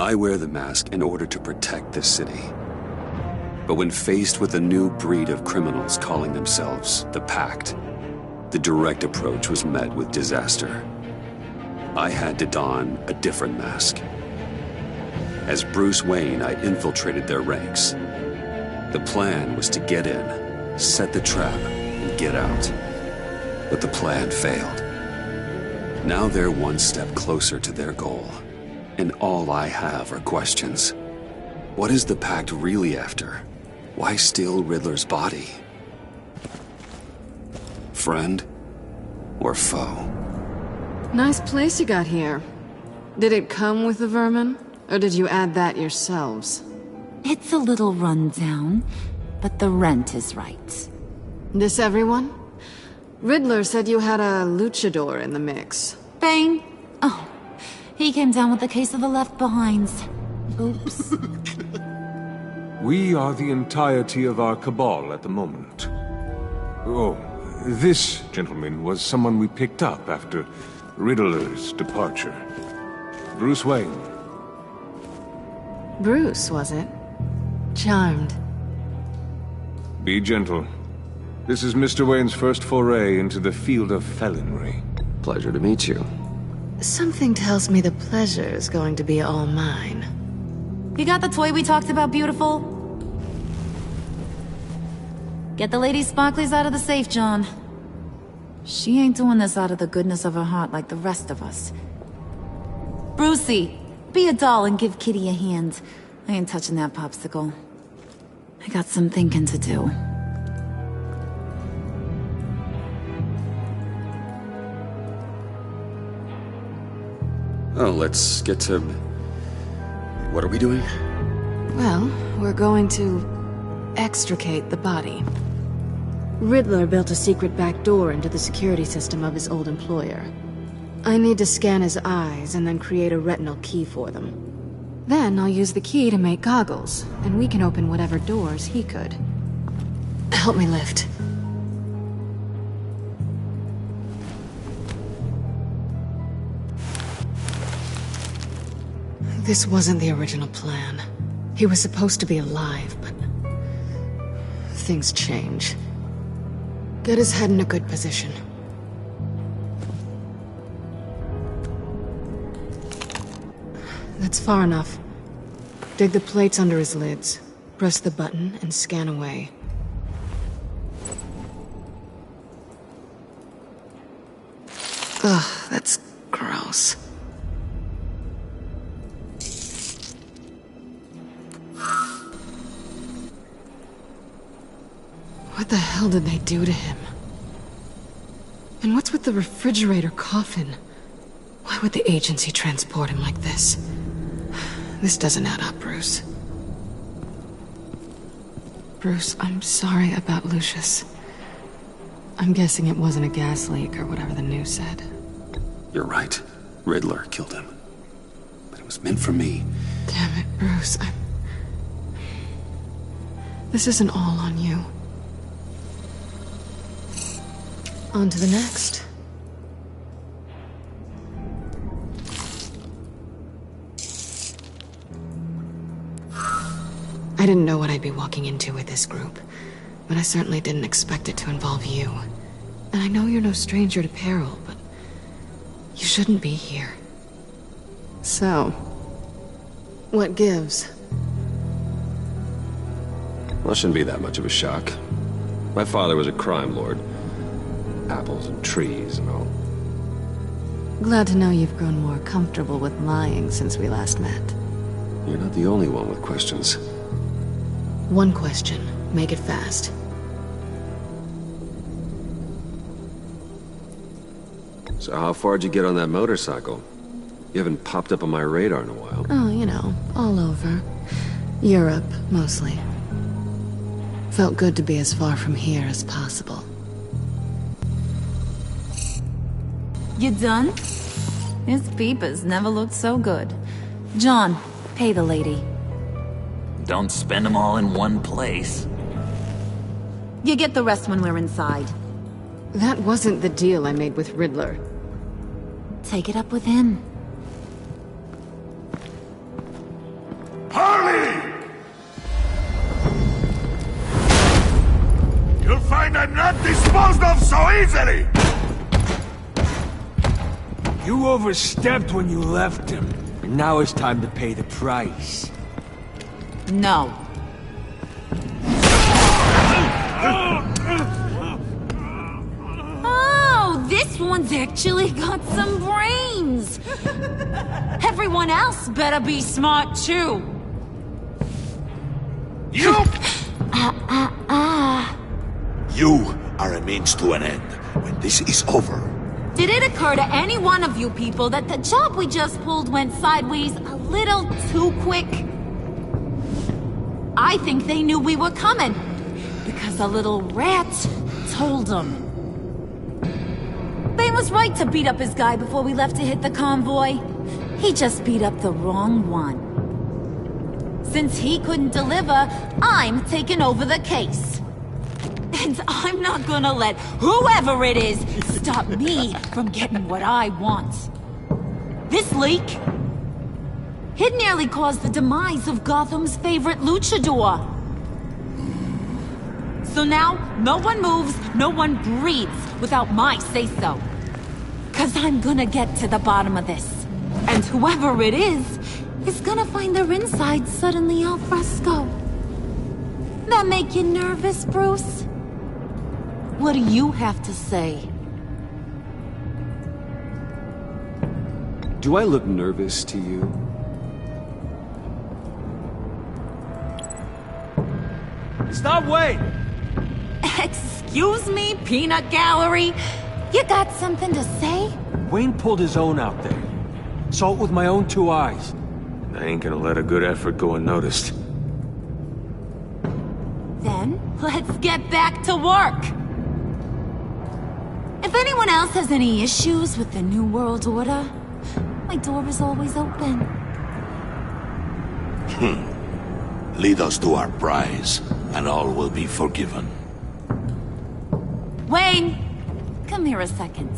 I wear the mask in order to protect this city. But when faced with a new breed of criminals calling themselves the Pact, the direct approach was met with disaster. I had to don a different mask. As Bruce Wayne, I infiltrated their ranks. The plan was to get in, set the trap, and get out. But the plan failed. Now they're one step closer to their goal, and all I have are questions. What is the Pact really after? Why steal Riddler's body? Friend or foe? Nice place you got here. Did it come with the vermin, or did you add that yourselves? It's a little run down, but the rent is right. This everyone? Riddler said you had a luchador in the mix. Bane? Oh, he came down with a case of the left behinds. Oops. We are the entirety of our cabal at the moment. Oh, this gentleman was someone we picked up after Riddler's departure. Bruce Wayne. Bruce, was it? Charmed. Be gentle. This is Mr. Wayne's first foray into the field of felonry. Pleasure to meet you. Something tells me the pleasure is going to be all mine. You got the toy we talked about, beautiful? Get the lady sparklies out of the safe, John. She ain't doing this out of the goodness of her heart like the rest of us. Brucey, be a doll and give Kitty a hand. I ain't touching that popsicle. I got some thinking to do. Oh, let's get to... What are we doing? Well, we're going to extricate the body. Riddler built a secret back door into the security system of his old employer. I need to scan his eyes and then create a retinal key for them. Then I'll use the key to make goggles, and we can open whatever doors he could. Help me lift. This wasn't the original plan. He was supposed to be alive, but... things change. Get his head in a good position. That's far enough. Dig the plates under his lids. Press the button and scan away. Ugh, that's gross. What the hell did they do to him? And what's with the refrigerator coffin? Why would the agency transport him like this? This doesn't add up, Bruce. Bruce, I'm sorry about Lucius. I'm guessing it wasn't a gas leak or whatever the news said. You're right. Riddler killed him. But it was meant for me. Damn it, Bruce. This isn't all on you. On to the next. I didn't know what I'd be walking into with this group, but I certainly didn't expect it to involve you. And I know you're no stranger to peril, but you shouldn't be here. So, what gives? Well, shouldn't be that much of a shock. My father was a crime lord. Apples and trees and all. Glad to know you've grown more comfortable with lying since we last met. You're not the only one with questions. One question. Make it fast. So how far'd you get on that motorcycle? You haven't popped up on my radar in a while. Oh, you know, all over. Europe, mostly. Felt good to be as far from here as possible. You done? His peepers never looked so good. John, pay the lady. Don't spend them all in one place. You get the rest when we're inside. That wasn't the deal I made with Riddler. Take it up with him. am not disposed of so easily! You overstepped when you left him. And now it's time to pay the price. No. Oh, this one's actually got some brains. Everyone else better be smart too. You! You are a means to an end. When this is over, Did it occur to any one of you people that the job we just pulled went sideways a little too quick? I think they knew we were coming, because a little rat told them. Bane was right to beat up his guy before we left to hit the convoy. He just beat up the wrong one. Since he couldn't deliver, I'm taking over the case. And I'm not gonna let whoever it is stop me from getting what I want. This leak, it nearly caused the demise of Gotham's favorite luchador. So now, no one moves, no one breathes without my say-so. 'Cause I'm gonna get to the bottom of this. And whoever it is gonna find their insides suddenly al fresco. That make you nervous, Bruce? What do you have to say? Do I look nervous to you? Stop waiting! Excuse me, peanut gallery? You got something to say? Wayne pulled his own out there. Saw it with my own two eyes. I ain't gonna let a good effort go unnoticed. Then, let's get back to work. If anyone else has any issues with the New World Order, my door is always open. lead us to our prize, and all will be forgiven. Wayne, come here a second.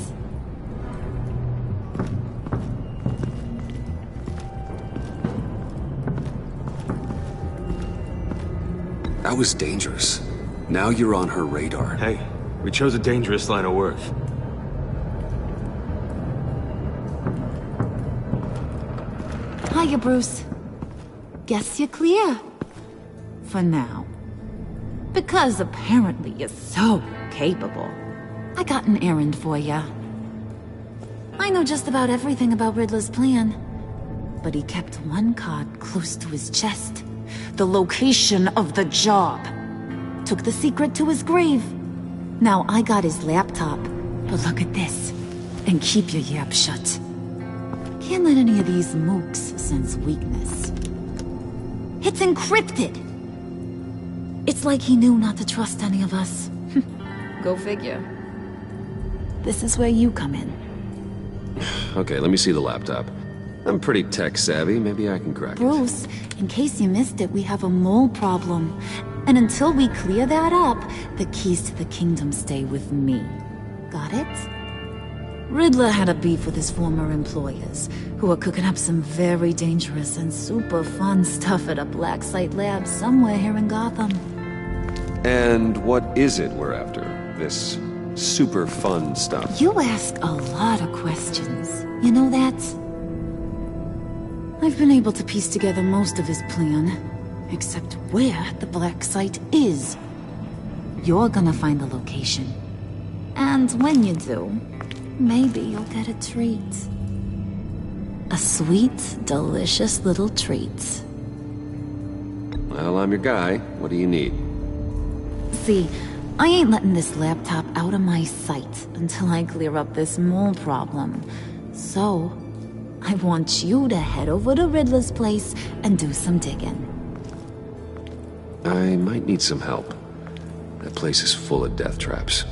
That was dangerous. Now you're on her radar. Hey, we chose a dangerous line of work. Hiya, Bruce. Guess you're clear. For now. Because apparently you're so capable. I got an errand for ya. I know just about everything about Riddler's plan. But he kept one card close to his chest. The location of the job. Took the secret to his grave. Now I got his laptop. But look at this. And keep your yap shut. Can't let any of these mooks sense weakness. It's encrypted! It's like he knew not to trust any of us. Go figure. This is where you come in. Okay, let me see the laptop. I'm pretty tech-savvy. Maybe I can crack it. Bruce, in case you missed it, we have a mole problem. And until we clear that up, the keys to the kingdom stay with me. Got it? Riddler had a beef with his former employers, who were cooking up some very dangerous and super fun stuff at a black site lab somewhere here in Gotham. And what is it we're after? This super fun stuff? You ask a lot of questions. You know that? I've been able to piece together most of his plan, except where the black site is. You're gonna find the location. And when you do, maybe you'll get a treat. A sweet, delicious little treat. Well, I'm your guy. What do you need? See, I ain't letting this laptop out of my sight until I clear up this mole problem. So, I want you to head over to Riddler's place and do some digging. I might need some help. That place is full of death traps.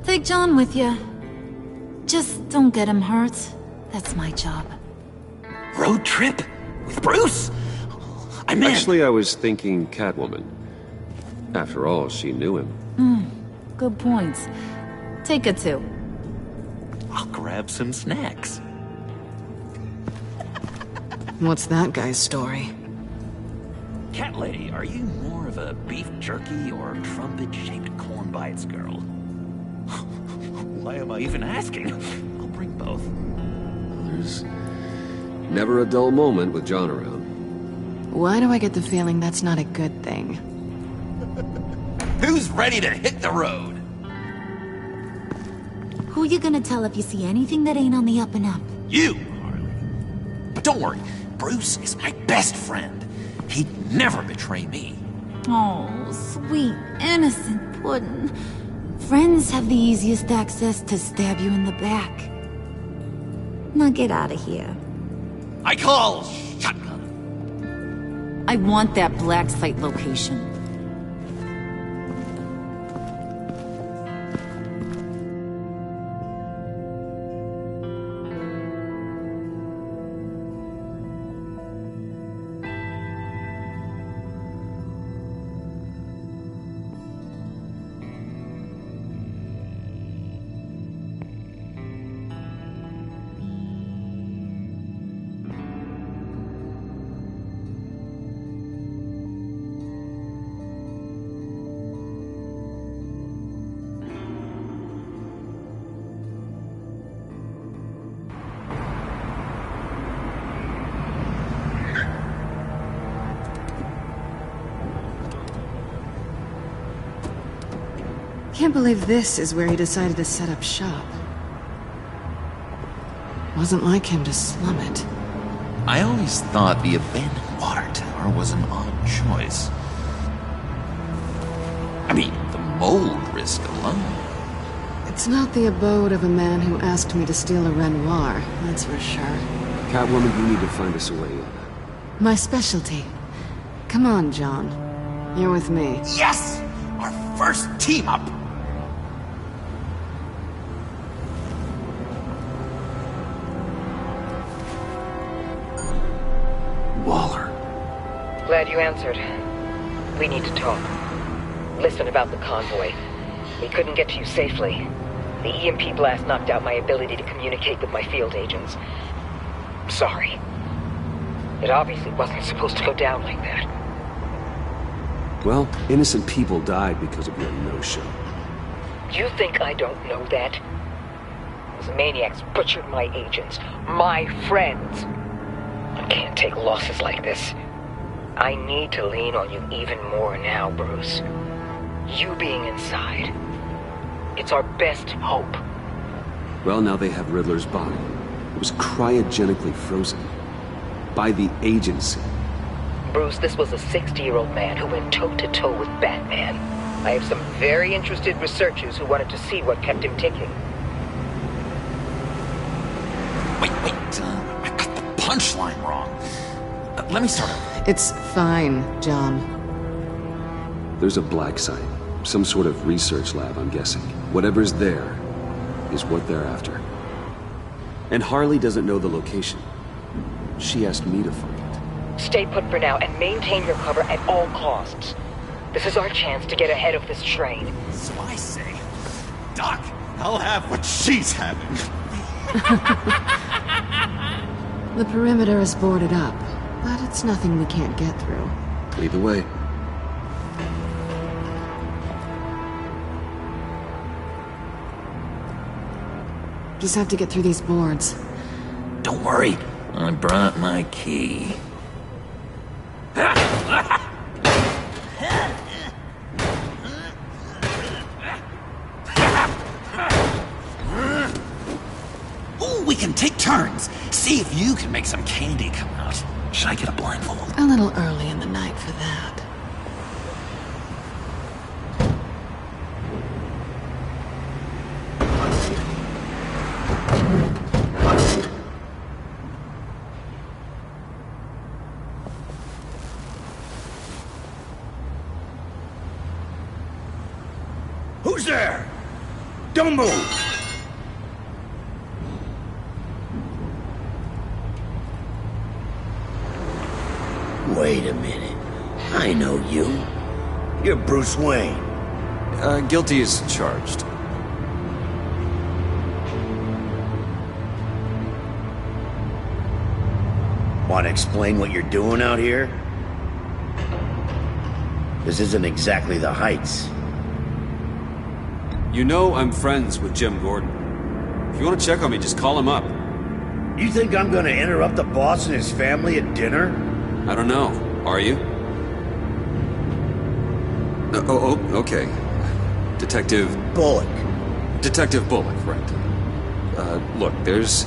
Take John with you. Just don't get him hurt. That's my job. Road trip? With Bruce? I'm in. Actually, I was thinking Catwoman. After all, she knew him. Good point. Take it too. I'll grab some snacks. What's that guy's story? Cat lady, are you more of a beef jerky or trumpet-shaped corn bites girl? Why am I even asking? I'll bring both. There's never a dull moment with John around. Why do I get the feeling that's not a good thing? Who's ready to hit the road? Who you gonna tell if you see anything that ain't on the up and up? You, Harley. But don't worry, Bruce is my best friend. He'd never betray me. Oh, sweet, innocent puddin'. Friends have the easiest access to stab you in the back. Now get out of here. I call shotgun. I want that black site location. Can't believe this is where he decided to set up shop. Wasn't like him to slum it. I always thought the abandoned water tower was an odd choice. I mean, the mold risk alone. It's not the abode of a man who asked me to steal a Renoir, that's for sure. Catwoman, you need to find us a way in. My specialty. Come on, John. You're with me. Yes! Our first team up! Waller. Glad you answered. We need to talk. Listen about the convoy. We couldn't get to you safely. The EMP blast knocked out my ability to communicate with my field agents. Sorry. It obviously wasn't supposed to go down like that. Well, innocent people died because of your no-show. You think I don't know that? Those maniacs butchered my agents, my friends. I can't take losses like this. I need to lean on you even more now, Bruce. You being inside. It's our best hope. Well, now they have Riddler's body. It was cryogenically frozen. By the agency. Bruce, this was a 60-year-old man who went toe-to-toe with Batman. I have some very interested researchers who wanted to see what kept him ticking. Wait, I got the punchline wrong. Let me start over. It's fine, John. There's a black site. Some sort of research lab, I'm guessing. Whatever's there is what they're after. And Harley doesn't know the location. She asked me to find it. Stay put for now and maintain your cover at all costs. This is our chance to get ahead of this train. So I say, Doc, I'll have what she's having. The perimeter is boarded up, but it's nothing we can't get through. Lead the way. Just have to get through these boards. Don't worry, I brought my key. Ooh, we can take turns. See if you can make some candy come out. Should I get a blindfold? A little early in the night for that. Who's there? Don't move! Wait a minute. I know you. You're Bruce Wayne. Guilty as charged. Want to explain what you're doing out here? This isn't exactly the Heights. You know I'm friends with Jim Gordon. If you want to check on me, just call him up. You think I'm gonna interrupt the boss and his family at dinner? I don't know. Are you? Okay. Detective Bullock. Detective Bullock, right. Look, there's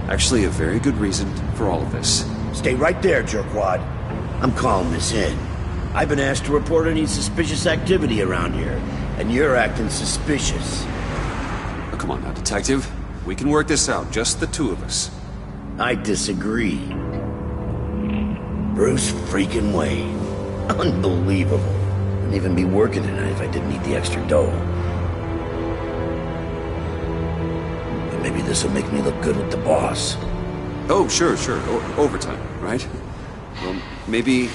actually a very good reason for all of this. Stay right there, jerkwad. I'm calling this in. I've been asked to report any suspicious activity around here, and you're acting suspicious. Oh, come on now, Detective. We can work this out, just the two of us. I disagree. Bruce freaking Wayne. Unbelievable. Wouldn't even be working tonight if I didn't need the extra dough. And maybe this'll make me look good with the boss. Oh, sure. Overtime, right? Well, maybe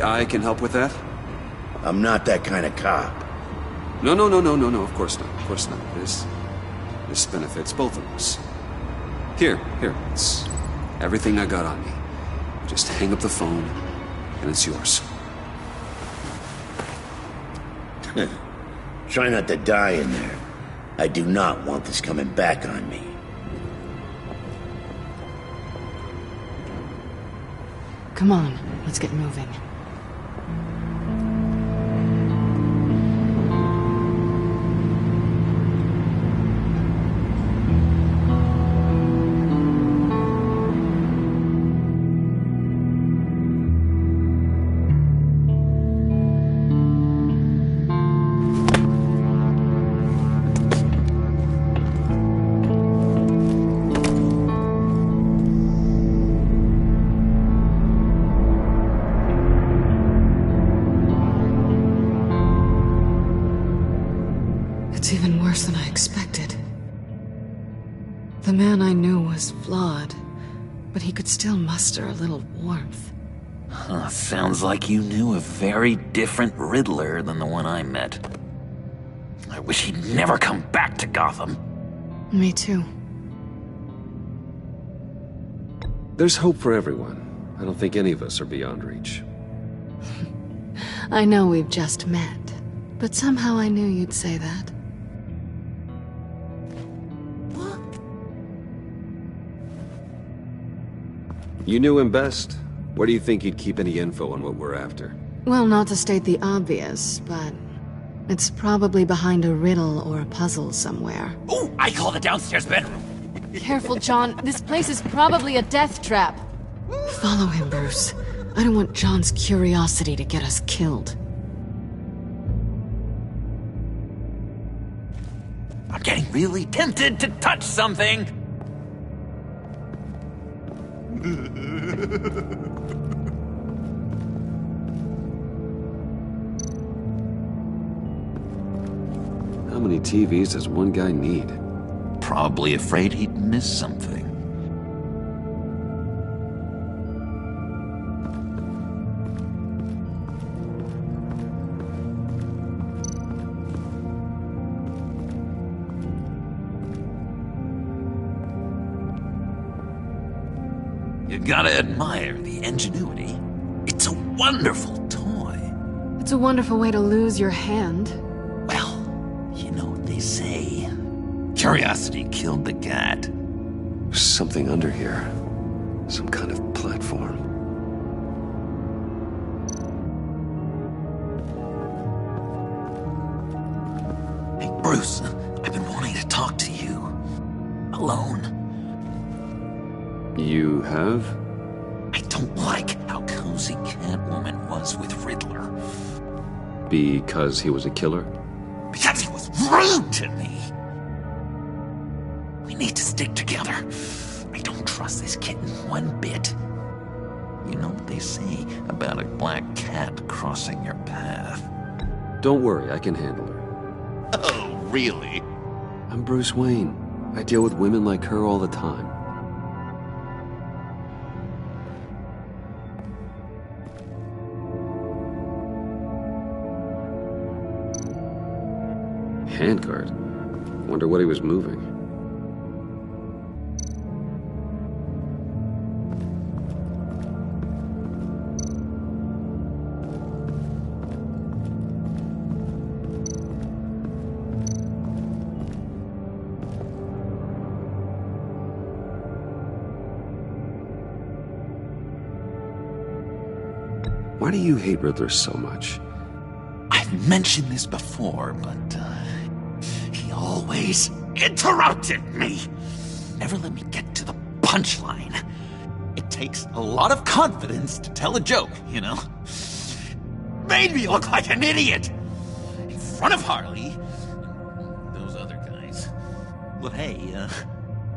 I can help with that? I'm not that kind of cop. No, of course not. This benefits both of us. Here, it's everything I got on me. Just hang up the phone, and it's yours. Try not to die in there. I do not want this coming back on me. Come on, let's get moving. It's even worse than I expected. The man I knew was flawed, but he could still muster a little warmth. Sounds like you knew a very different Riddler than the one I met. I wish he'd never come back to Gotham. Me too. There's hope for everyone. I don't think any of us are beyond reach. I know we've just met, but somehow I knew you'd say that. You knew him best. Where do you think he'd keep any info on what we're after? Well, not to state the obvious, but it's probably behind a riddle or a puzzle somewhere. Oh, I call the downstairs bedroom. Careful, John. This place is probably a death trap. Follow him, Bruce. I don't want John's curiosity to get us killed. I'm getting really tempted to touch something. How many TVs does one guy need? Probably afraid he'd miss something. You gotta admire the ingenuity. It's a wonderful toy. It's a wonderful way to lose your hand. Well, you know what they say. Curiosity killed the cat. There's something under here. Some kind of platform. Hey, Bruce, I've been wanting to talk to you. Alone. You have? I don't like how cozy Catwoman was with Riddler. Because he was a killer? Because he was rude to me. We need to stick together. I don't trust this kitten one bit. You know what they say about a black cat crossing your path? Don't worry, I can handle her. Oh, really? I'm Bruce Wayne. I deal with women like her all the time. Handcart. Wonder what he was moving. Why do you hate Riddler so much? I've mentioned this before, but, he always interrupted me. Never let me get to the punchline. It takes a lot of confidence to tell a joke, you know? Made me look like an idiot! In front of Harley, and those other guys. Well, hey,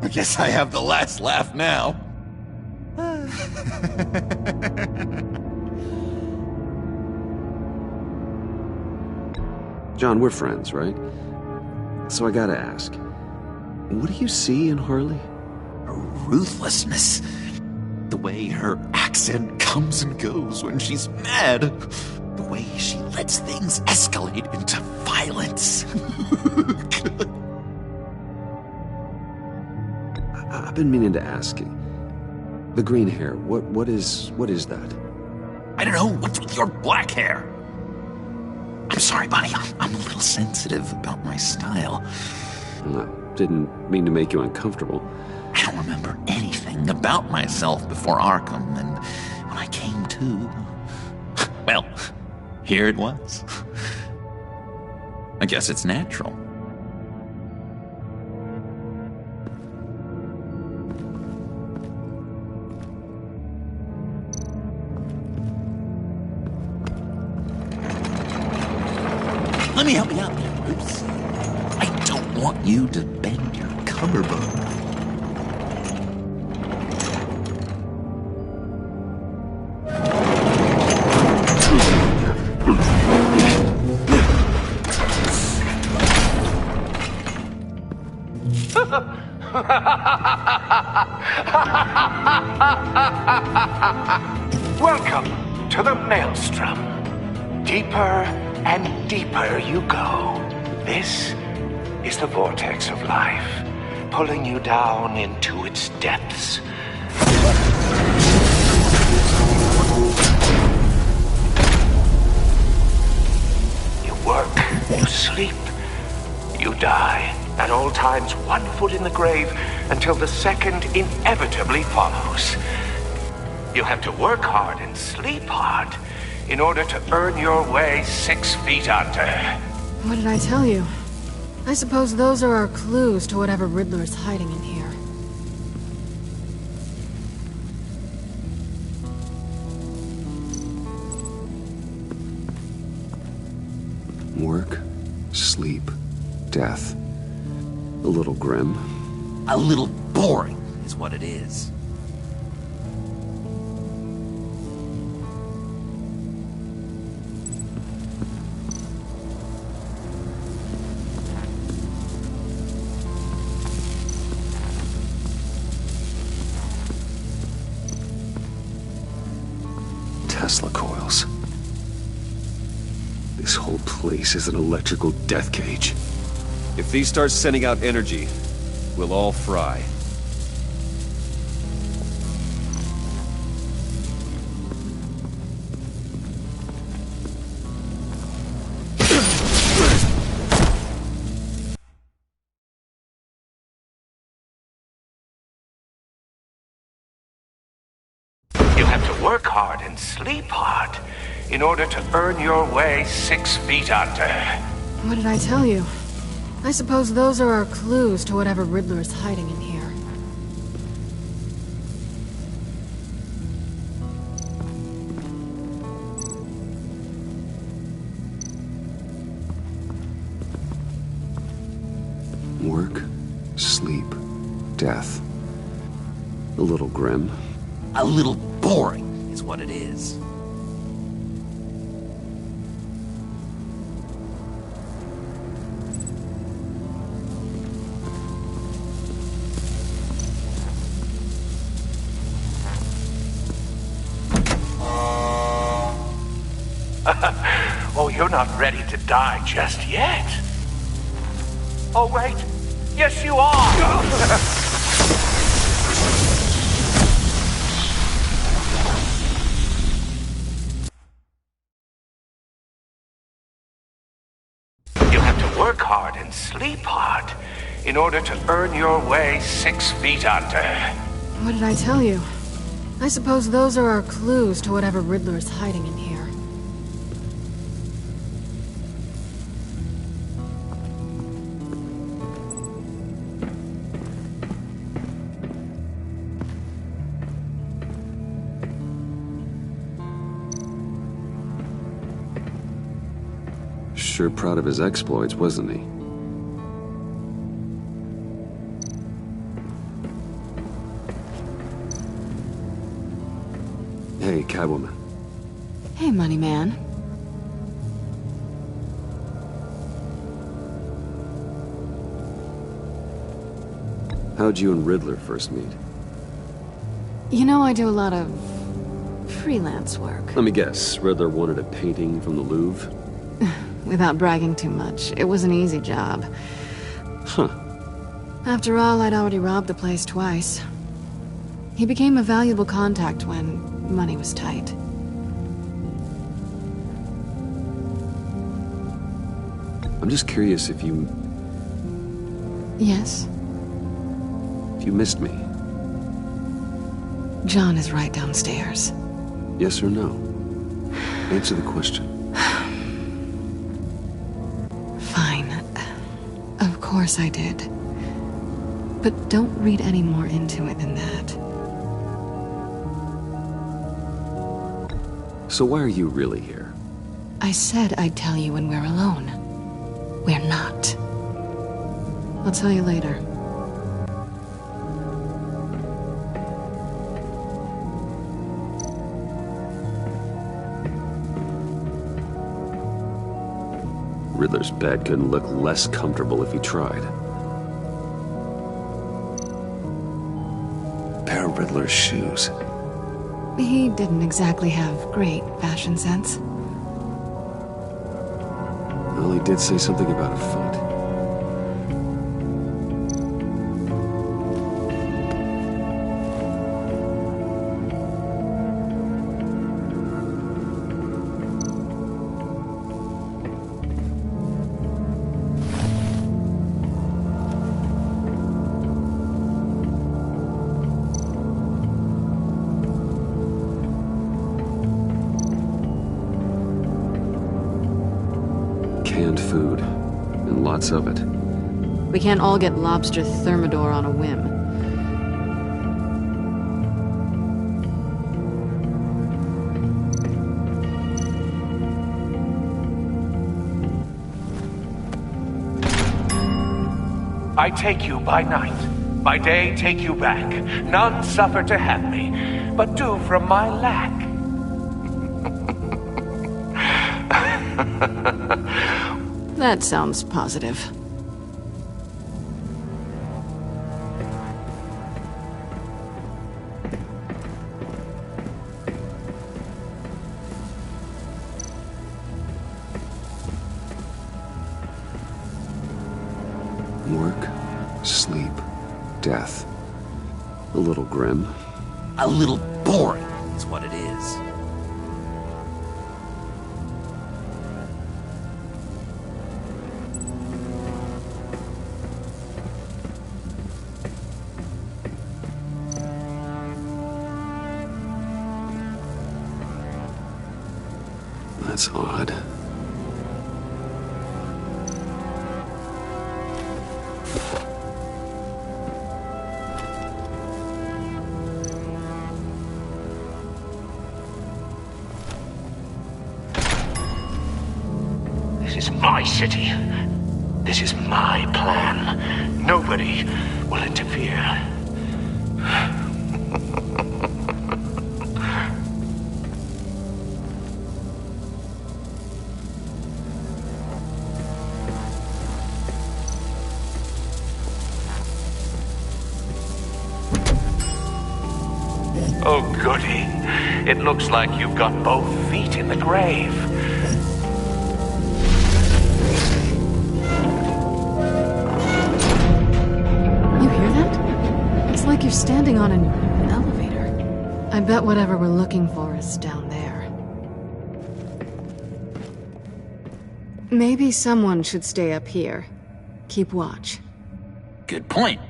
I guess I have the last laugh now. John, we're friends, right? So I gotta ask, what do you see in Harley? Her ruthlessness. The way her accent comes and goes when she's mad. The way she lets things escalate into violence. I've been meaning to ask you. The green hair, what is that? I don't know, what's with your black hair? I'm sorry, buddy, I'm a little sensitive about my style. I didn't mean to make you uncomfortable. I don't remember anything about myself before Arkham, and when I came to, well, here it was. I guess it's natural. Let me help you out there, Bruce. I don't want you to bend your collarbone. Welcome to the Maelstrom. Deeper and deeper you go. This is the vortex of life, pulling you down into its depths. You work, you sleep, you die. At all times, 1 foot in the grave until the second inevitably follows. You have to work hard and sleep hard in order to earn your way 6 feet under. What did I tell you? I suppose those are our clues to whatever Riddler is hiding in here. Work, sleep, death. A little grim. A little boring is what it is. Tesla coils. This whole place is an electrical death cage. If these start sending out energy, we'll all fry. You have to work hard and sleep hard in order to earn your way 6 feet under. What did I tell you? I suppose those are our clues to whatever Riddler is hiding in here. Work, sleep, death. A little grim. A little boring is what it is. Oh, you're not ready to die just yet. Oh, wait. Yes, you are. You have to work hard and sleep hard in order to earn your way 6 feet under. What did I tell you? I suppose those are our clues to whatever Riddler is hiding in here. sure proud of his exploits, wasn't he? Hey, Catwoman. Hey, money man. How'd you and Riddler first meet? You know, I do a lot of freelance work. Let me guess, Riddler wanted a painting from the Louvre? Without bragging too much, it was an easy job. Huh. After all, I'd already robbed the place twice. He became a valuable contact when money was tight. I'm just curious if you... Yes? If you missed me. John is right downstairs. Yes or no? Answer the question. Fine. Of course I did. But don't read any more into it than that. So why are you really here? I said I'd tell you when we're alone. We're not. I'll tell you later. Riddler's bed couldn't look less comfortable if he tried. Pair of Riddler's shoes. He didn't exactly have great fashion sense. Well, he did say something about a foot. Canned food, and lots of it. We can't all get lobster thermidor on a whim. I take you by night, by day take you back. None suffer to have me, but do from my lack. That sounds positive. Work, sleep, death. A little grim. A little boring is what it is. That's odd. This is my city. This is my plan. Nobody will interfere. Oh, goody. It looks like you've got both feet in the grave. You hear that? It's like you're standing on an elevator. I bet whatever we're looking for is down there. Maybe someone should stay up here. Keep watch. Good point.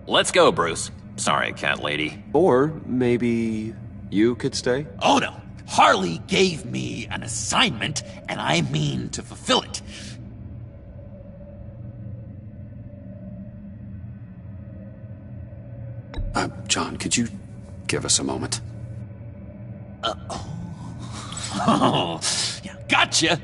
Let's go, Bruce. Sorry, cat lady. Or maybe you could stay? Oh no. Harley gave me an assignment, and I mean to fulfill it. John, could you give us a moment? Oh, yeah, gotcha.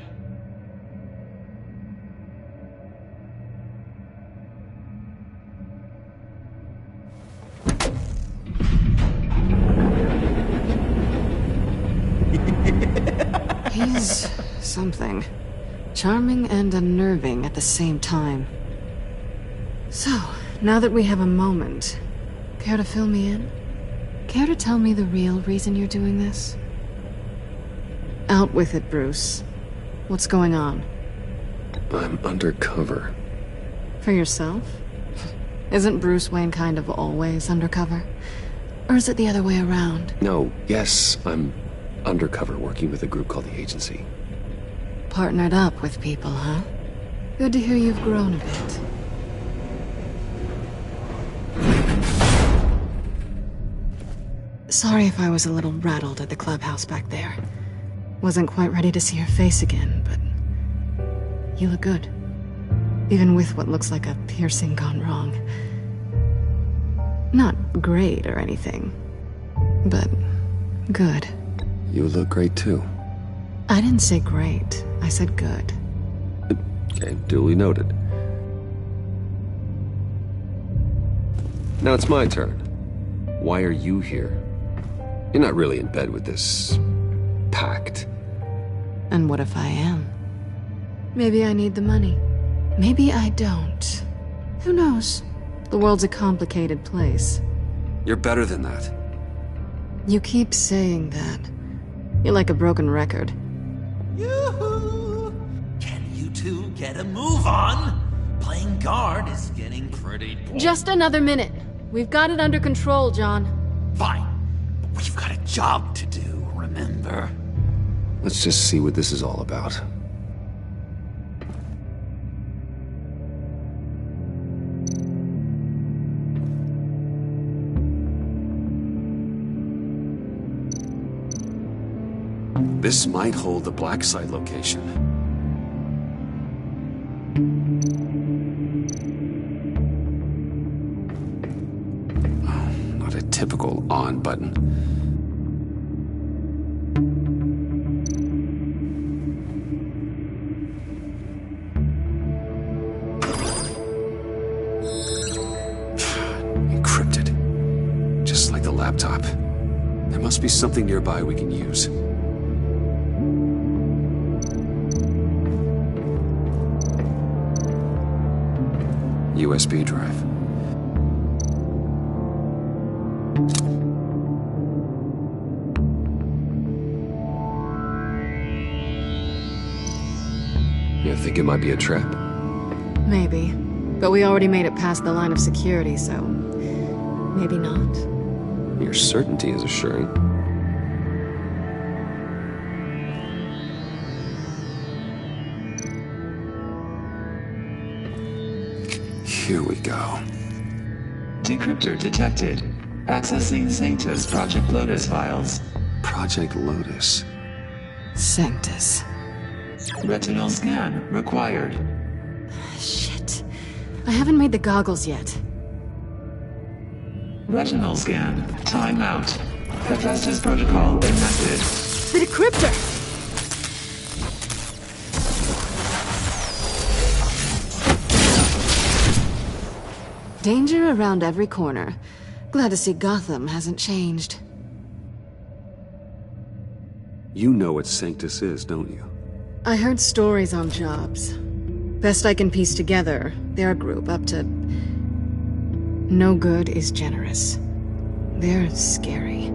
He's something. Charming and unnerving at the same time. So, now that we have a moment, care to fill me in? Care to tell me the real reason you're doing this? Out with it, Bruce. What's going on? I'm undercover. For yourself? Isn't Bruce Wayne kind of always undercover? Or is it the other way around? No, yes, I'm undercover working with a group called the Agency. Partnered up with people, huh? Good to hear you've grown a bit. Sorry if I was a little rattled at the clubhouse back there. Wasn't quite ready to see your face again, but... you look good. Even with what looks like a piercing gone wrong. Not great or anything, but good. You look great too. I didn't say great, I said good. Okay, duly noted. Now it's my turn. Why are you here? You're not really in bed with this... pact. And what if I am? Maybe I need the money. Maybe I don't. Who knows? The world's a complicated place. You're better than that. You keep saying that. You're like a broken record. Yoo-hoo! Can you two get a move on? Playing guard is getting pretty boring. Just another minute. We've got it under control, John. Fine. But we've got a job to do, remember? Let's just see what this is all about. This might hold the black site location. Oh, not a typical on button. Encrypted. Just like the laptop. There must be something nearby we can use. USB drive. You think it might be a trap? Maybe. But we already made it past the line of security, so... maybe not. Your certainty is assuring. Here we go. Decryptor detected. Accessing Sanctus Project Lotus files. Project Lotus. Sanctus. Retinal scan required. Shit. I haven't made the goggles yet. Retinal scan. Timeout. Hephaestus protocol enacted. The decryptor! Danger around every corner. Glad to see Gotham hasn't changed. You know what Sanctus is, don't you? I heard stories on jobs. Best I can piece together, they're a group up to... no good is generous. They're scary.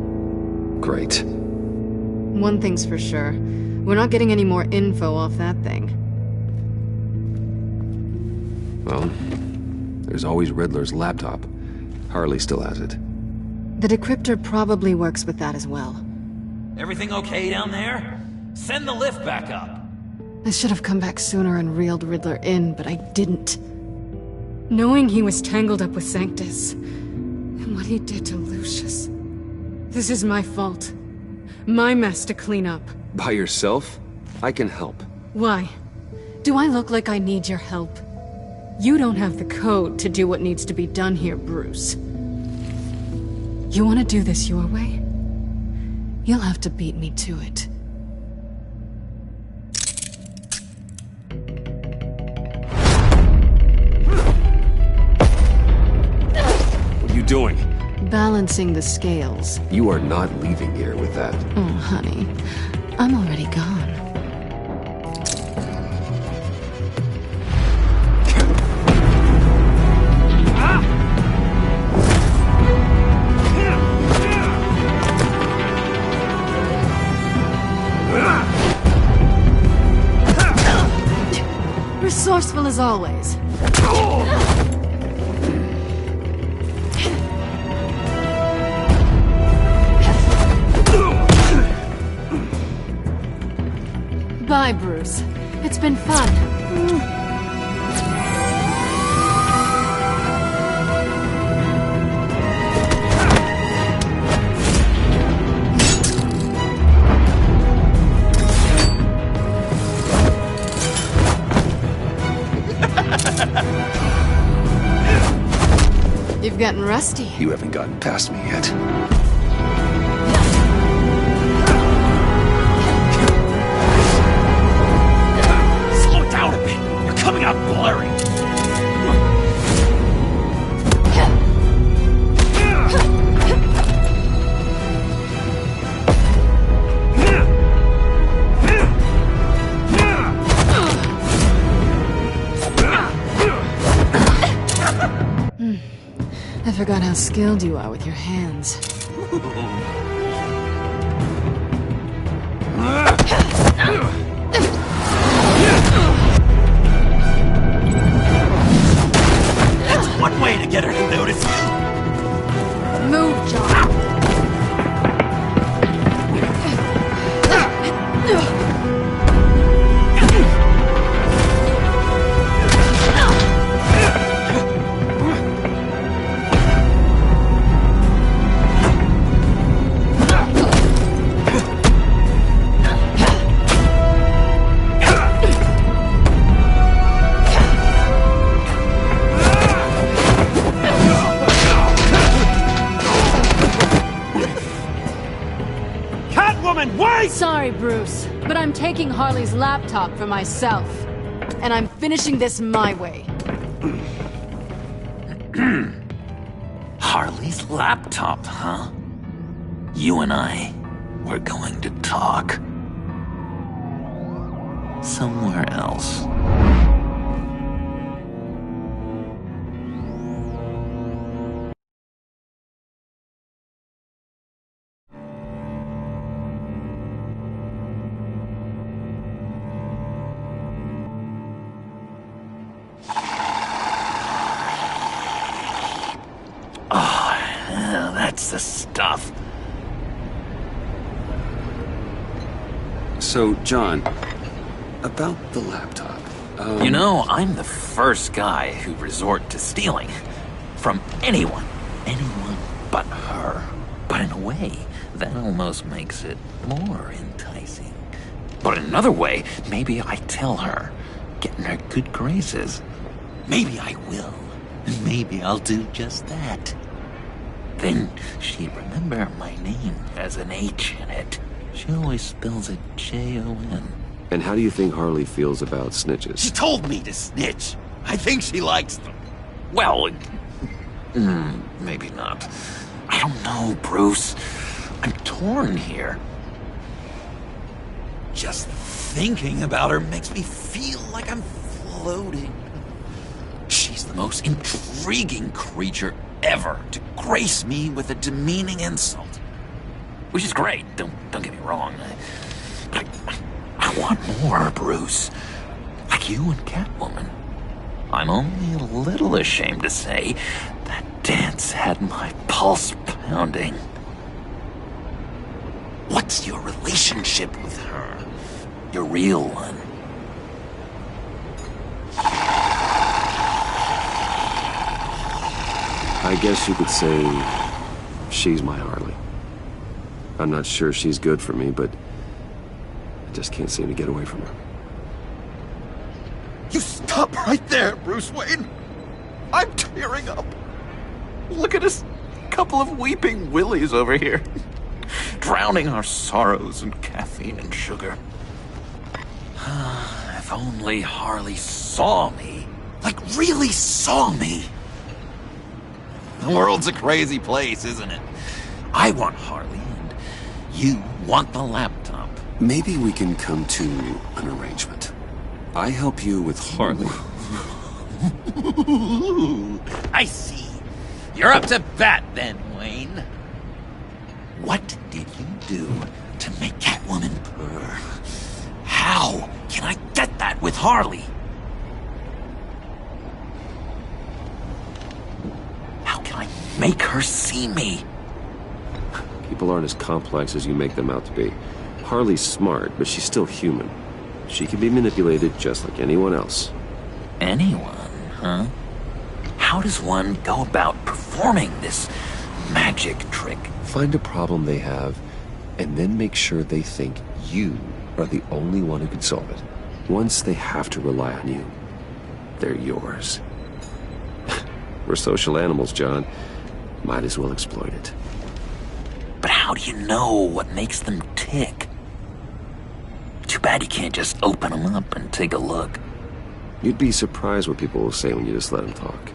Great. One thing's for sure. We're not getting any more info off that thing. Well, there's always Riddler's laptop. Harley still has it. The decryptor probably works with that as well. Everything okay down there? Send the lift back up. I should have come back sooner and reeled Riddler in, but I didn't. Knowing he was tangled up with Sanctus, and what he did to Lucius. This is my fault. My mess to clean up. By yourself? I can help. Why? Do I look like I need your help? You don't have the code to do what needs to be done here, Bruce. You want to do this your way? You'll have to beat me to it. What are you doing? Balancing the scales. You are not leaving here with that. Oh, honey. I'm already gone. Resourceful as always. Bye, Bruce. It's been fun. You've gotten rusty. You haven't gotten past me yet. Slow it down a bit. You're coming out blurry. I forgot how skilled you are with your hands. That's one way to get her to notice you. Move, John. Sorry, Bruce, but I'm taking Harley's laptop for myself. And I'm finishing this my way. Harley's laptop, huh? You and I, we're going to talk. Somewhere else. That's the stuff. So, John, about the laptop. You know, I'm the first guy who resort to stealing. From anyone. Anyone but her. But in a way, that almost makes it more enticing. But in another way, maybe I tell her, get in her good graces. Maybe I will. And maybe I'll do just that. Then she'd remember my name as an H in it. She always spells it J-O-N. And how do you think Harley feels about snitches? She told me to snitch. I think she likes them. Well, maybe not. I don't know, Bruce. I'm torn here. Just thinking about her makes me feel like I'm floating. She's the most intriguing creature ever to grace me with a demeaning insult. Which is great, don't get me wrong. But I want more, Bruce. Like you and Catwoman. I'm only a little ashamed to say that dance had my pulse pounding. What's your relationship with her? Your real one? I guess you could say she's my Harley. I'm not sure she's good for me, but I just can't seem to get away from her. You stop right there, Bruce Wayne. I'm tearing up. Look at us, couple of weeping willies over here. Drowning our sorrows in caffeine and sugar. If only Harley saw me. Like, really saw me. The world's a crazy place, isn't it? I want Harley, and you want the laptop. Maybe we can come to an arrangement. I help you with Harley. I see. You're up to bat then, Wayne. What did you do to make Catwoman purr? How can I get that with Harley? make her see me. People aren't as complex as you make them out to be. Harley's smart, but she's still human. She can be manipulated just like anyone else. Anyone, huh? How does one go about performing this magic trick? Find a problem they have, and then make sure they think you are the only one who can solve it. Once they have to rely on you, they're yours. We're social animals, John. Might as well exploit it. But how do you know what makes them tick? Too bad you can't just open them up and take a look. You'd be surprised what people will say when you just let them talk.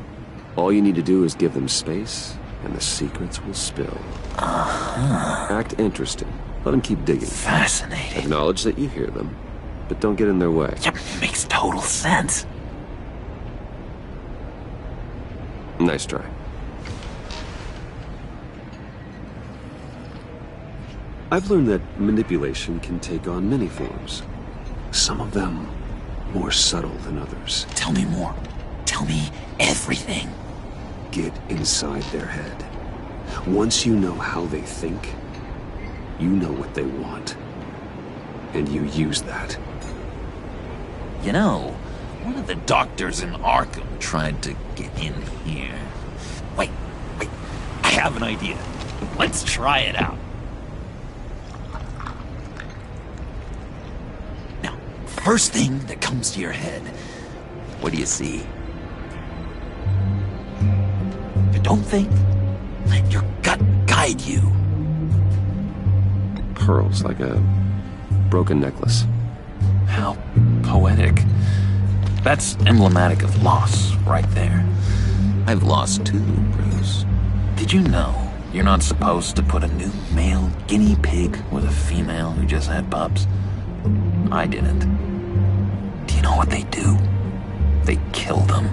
All you need to do is give them space, and the secrets will spill. Act interested. Let them keep digging. Fascinating. Acknowledge that you hear them, but don't get in their way. Yep, makes total sense. Nice try. I've learned that manipulation can take on many forms. Some of them more subtle than others. Tell me more. Tell me everything. Get inside their head. Once you know how they think, you know what they want. And you use that. You know, one of the doctors in Arkham tried to get in here. Wait. I have an idea. Let's try it out. Now, first thing that comes to your head, what do you see? But don't think. Let your gut guide you. Pearls, like a broken necklace. How poetic. That's emblematic of loss, right there. I've lost too, Bruce. Did you know you're not supposed to put a new male guinea pig with a female who just had pups? I didn't. Do you know what they do? They kill them.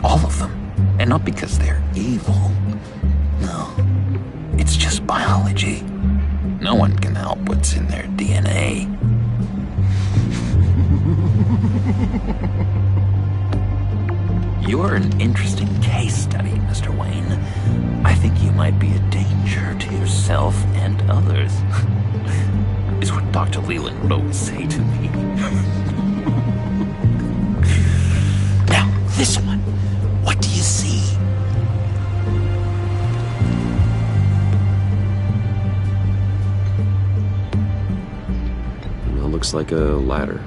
All of them. And not because they're evil. No. It's just biology. No one can help what's in their DNA. You're an interesting case study, Mr. Wayne. I think you might be a danger to yourself and others. Is what Dr. Leland would always say to me. Now, this one. What do you see? Well, looks like a ladder.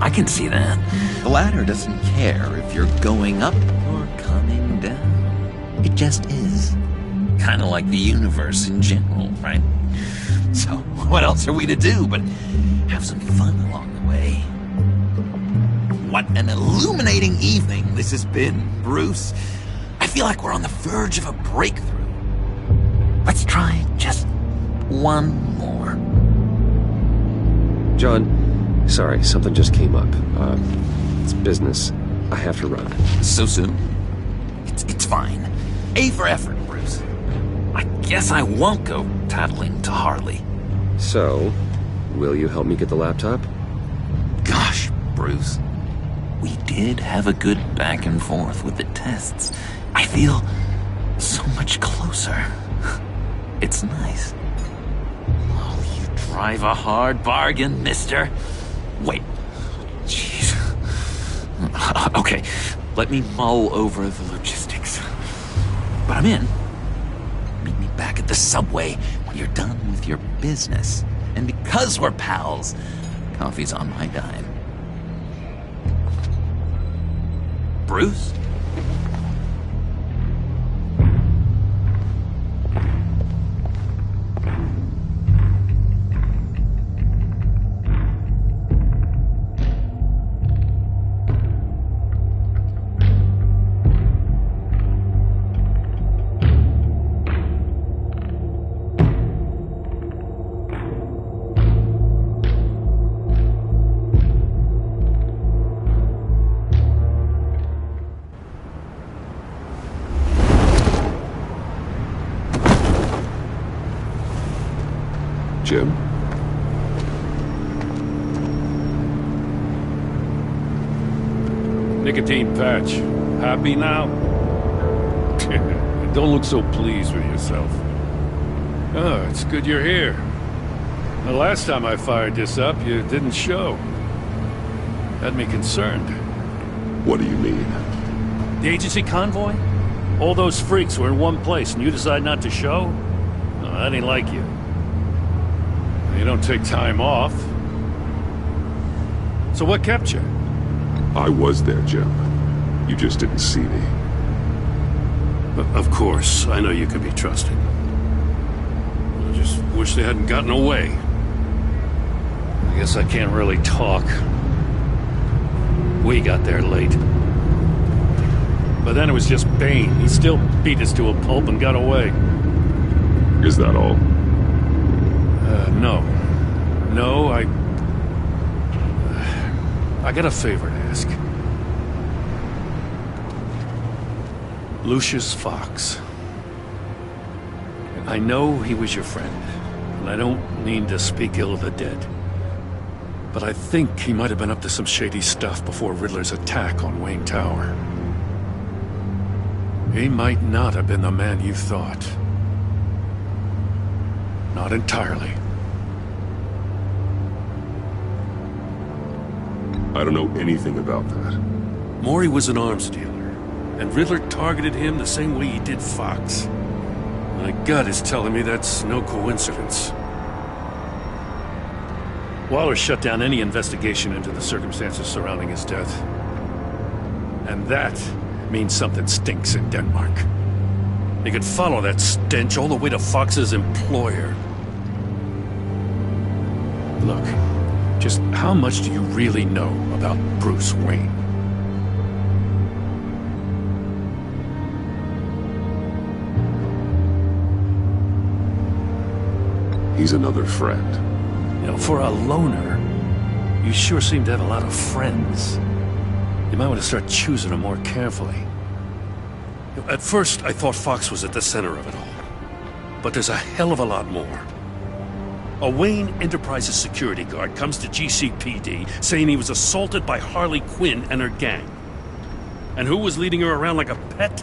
I can see that. The ladder doesn't care if you're going up or coming down. It just is. Kind of like the universe in general, right? So, what else are we to do but have some fun along the way? What an illuminating evening this has been, Bruce. I feel like we're on the verge of a breakthrough. Let's try just one more. John, sorry, something just came up. It's business. I have to run. So soon? It's fine. A for effort, Bruce. I guess I won't go tattling to Harley. So, will you help me get the laptop? Gosh, Bruce. We did have a good back and forth with the tests. I feel so much closer. It's nice. Oh, you drive a hard bargain, mister. Wait. Jeez. Okay, let me mull over the logistics. But I'm in. Meet me back at the subway when you're done with your business. And because we're pals, coffee's on my dime. Bruce? Jim? Nicotine patch. Happy now? Don't look so pleased with yourself. Oh, it's good you're here. The last time I fired this up, you didn't show. Had me concerned. What do you mean? The agency convoy? All those freaks were in one place and you decide not to show? No, that ain't like you. You don't take time off. So what kept you? I was there, Jim. You just didn't see me. Of course, I know you can be trusted. I just wish they hadn't gotten away. I guess I can't really talk. We got there late. But then it was just Bane. He still beat us to a pulp and got away. Is that all? No. No, I got a favor to ask. Lucius Fox. I know he was your friend, and I don't mean to speak ill of the dead. But I think he might have been up to some shady stuff before Riddler's attack on Wayne Tower. He might not have been the man you thought. Not entirely. I don't know anything about that. Maury was an arms dealer, and Riddler targeted him the same way he did Fox. My gut is telling me that's no coincidence. Waller shut down any investigation into the circumstances surrounding his death. And that means something stinks in Denmark. They could follow that stench all the way to Fox's employer. Look, just how much do you really know about Bruce Wayne? He's another friend. You know, for a loner, you sure seem to have a lot of friends. You might want to start choosing them more carefully. You know, at first, I thought Fox was at the center of it all. But there's a hell of a lot more. A Wayne Enterprises security guard comes to GCPD saying he was assaulted by Harley Quinn and her gang. And who was leading her around like a pet?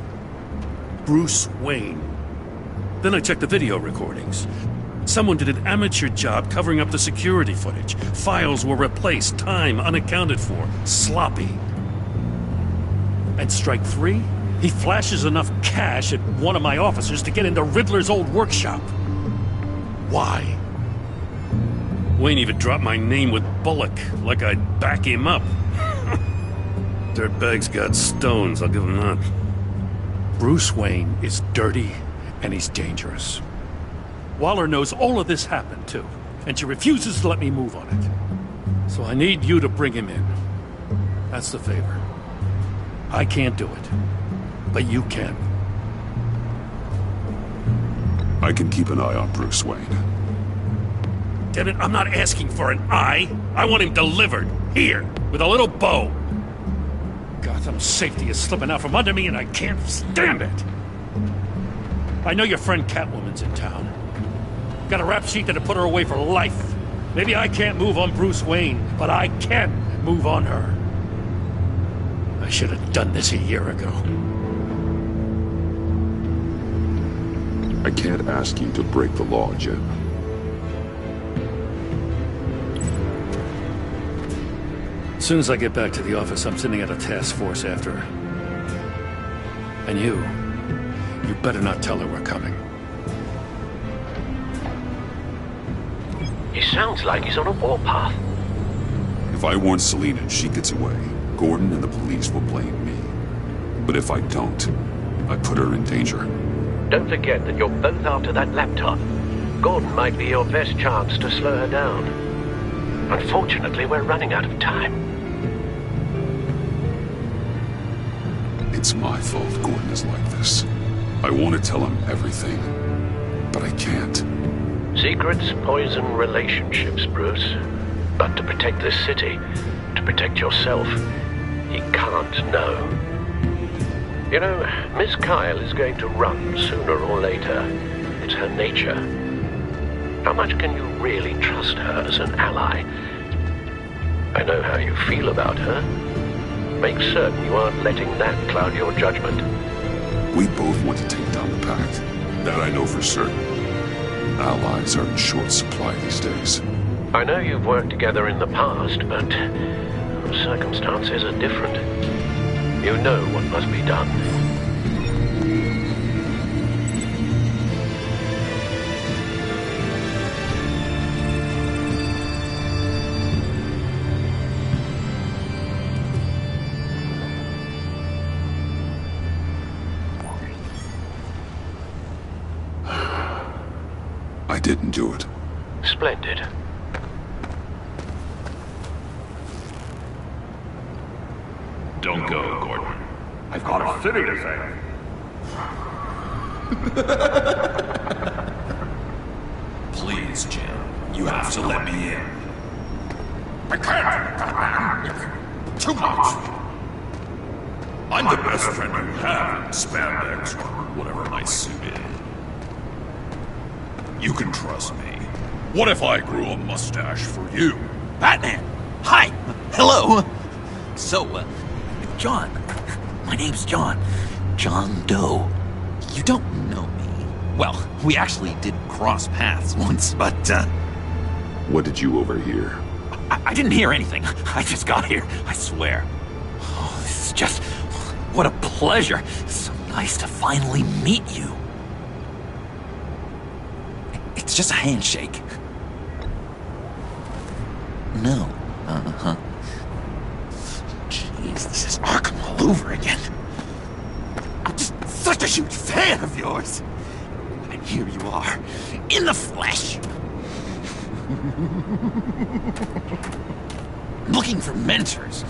Bruce Wayne. Then I checked the video recordings. Someone did an amateur job covering up the security footage. Files were replaced, time unaccounted for, sloppy. And strike three? He flashes enough cash at one of my officers to get into Riddler's old workshop. Why? Wayne even dropped my name with Bullock, like I'd back him up. Dirtbag's got stones, I'll give him that. Bruce Wayne is dirty, and he's dangerous. Waller knows all of this happened, too, and she refuses to let me move on it. So I need you to bring him in. That's the favor. I can't do it, but you can. I can keep an eye on Bruce Wayne. Damn it, I'm not asking for an eye. I want him delivered, here, with a little bow. Gotham's safety is slipping out from under me, and I can't stand it. I know your friend Catwoman's in town. Got a rap sheet that'll put her away for life. Maybe I can't move on Bruce Wayne, but I can move on her. I should have done this a year ago. I can't ask you to break the law, Jim. As soon as I get back to the office, I'm sending out a task force after her. And you better not tell her we're coming. He sounds like he's on a warpath. If I warn Selina and she gets away, Gordon and the police will blame me. But if I don't, I put her in danger. Don't forget that you're both after that laptop. Gordon might be your best chance to slow her down. Unfortunately, we're running out of time. It's my fault Gordon is like this. I want to tell him everything, but I can't. Secrets poison relationships, Bruce. But to protect this city, to protect yourself, he can't know. You know, Miss Kyle is going to run sooner or later. It's her nature. How much can you really trust her as an ally? I know how you feel about her. Make certain you aren't letting that cloud your judgment. We both want to take down the Pact. That I know for certain. Allies are in short supply these days. I know you've worked together in the past, but circumstances are different. You know what must be done. I didn't do it. Splendid. Don't go, Gordon. I've got a city to save. Please, Jim. You have to let me in. I can't! Too much! I'm the best friend you have in spandex or whatever my suit is. You can trust me. What if I grew a mustache for you? Batman! Hi! Hello! So, John. My name's John. John Doe. You don't know me. Well, we actually did cross paths once, but, What did you overhear? I didn't hear anything. I just got here, I swear. Oh, this is just... What a pleasure. So nice to finally meet you. It's just a handshake. No. Uh-huh. Jeez, this is Arkham all over again. I'm just such a huge fan of yours. And here you are, in the flesh. Looking for mentors,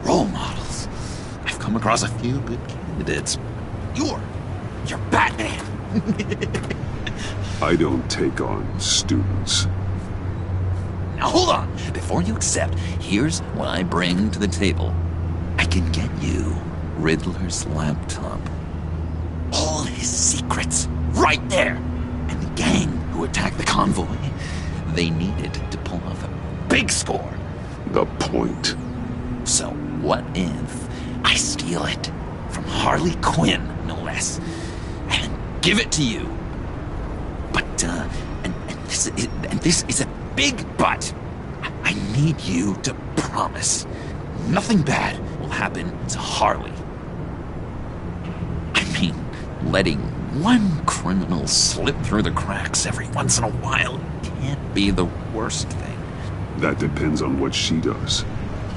role models. I've come across a few good candidates. You're Batman. I don't take on students. Now hold on. Before you accept, here's what I bring to the table. I can get you Riddler's laptop. All his secrets, right there. And the gang who attacked the convoy, they needed to pull off a big score. The point. So what if I steal it from Harley Quinn, no less, and give it to you? But, and this is a big but. I need you to promise nothing bad will happen to Harley. I mean, letting one criminal slip through the cracks every once in a while can't be the worst thing. That depends on what she does.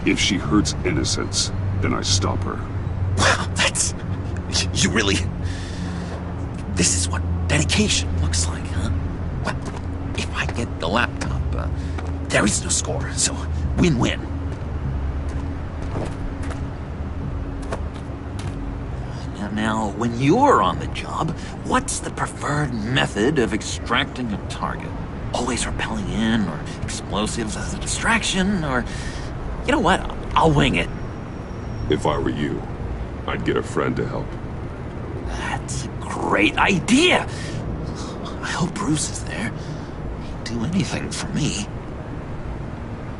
If she hurts innocents, then I stop her. Wow, that's... You really... This is what dedication looks like, huh? Well, if I get the laptop, there is no score, so win-win. Now, when you're on the job, what's the preferred method of extracting a target? Always rappelling in, or explosives as a distraction, or... You know what? I'll wing it. If I were you, I'd get a friend to help. That's a great idea! I hope Bruce is there. He'd do anything for me.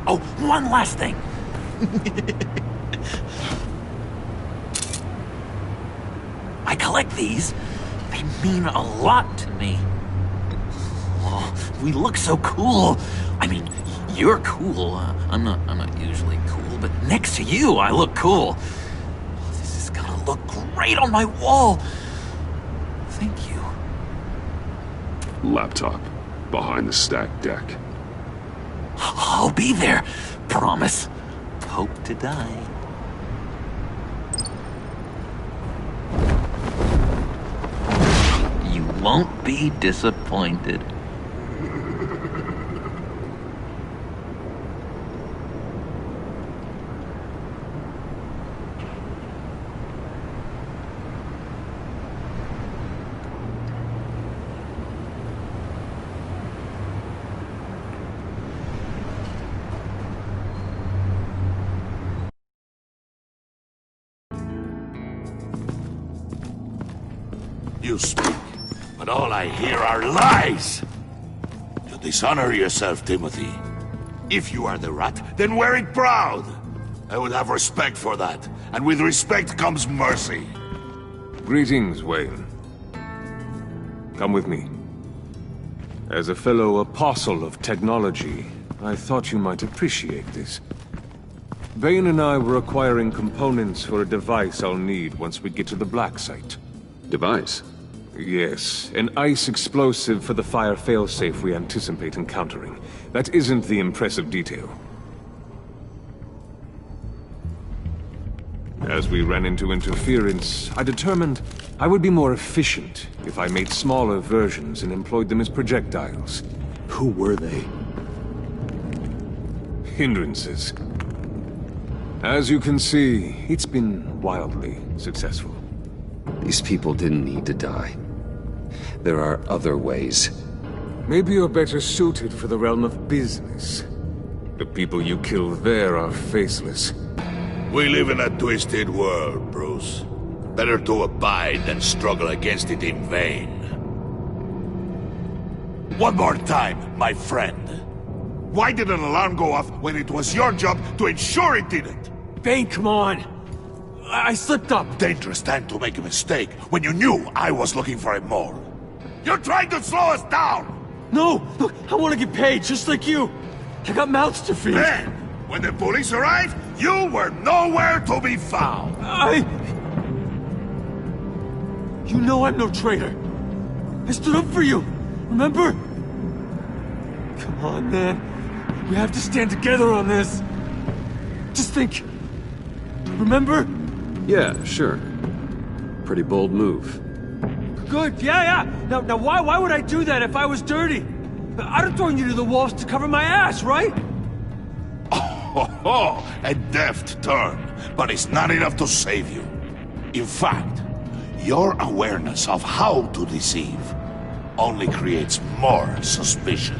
Oh, one last thing! I collect these. They mean a lot to me. Oh, we look so cool. I mean, you're cool. I'm not usually cool, but next to you, I look cool. This is gonna look great on my wall. Thank you. Laptop. Behind the stacked deck. I'll be there. Promise. Hope to die. You won't be disappointed. You speak, but all I hear are lies! You dishonor yourself, Timothy. If you are the rat, then wear it proud! I would have respect for that, and with respect comes mercy. Greetings, Wayne. Come with me. As a fellow apostle of technology, I thought you might appreciate this. Vane and I were acquiring components for a device I'll need once we get to the Black Site. Device? Yes, an ice explosive for the fire failsafe we anticipate encountering. That isn't the impressive detail. As we ran into interference, I determined I would be more efficient if I made smaller versions and employed them as projectiles. Who were they? Hindrances. As you can see, it's been wildly successful. These people didn't need to die. There are other ways. Maybe you're better suited for the realm of business. The people you kill there are faceless. We live in a twisted world, Bruce. Better to abide than struggle against it in vain. One more time, my friend. Why did an alarm go off when it was your job to ensure it didn't? Bane, come on! I slipped up! Dangerous time to make a mistake when you knew I was looking for a mole. You're trying to slow us down! No! Look, I want to get paid, just like you! I got mouths to feed! Then, when the police arrived, you were nowhere to be found! You know I'm no traitor! I stood up for you, remember? Come on, man. We have to stand together on this. Just think. Remember? Yeah, sure. Pretty bold move. Good, yeah. Now why would I do that if I was dirty? I'd have thrown you to the wolves to cover my ass, right? Oh, a deft turn, but it's not enough to save you. In fact, your awareness of how to deceive only creates more suspicion.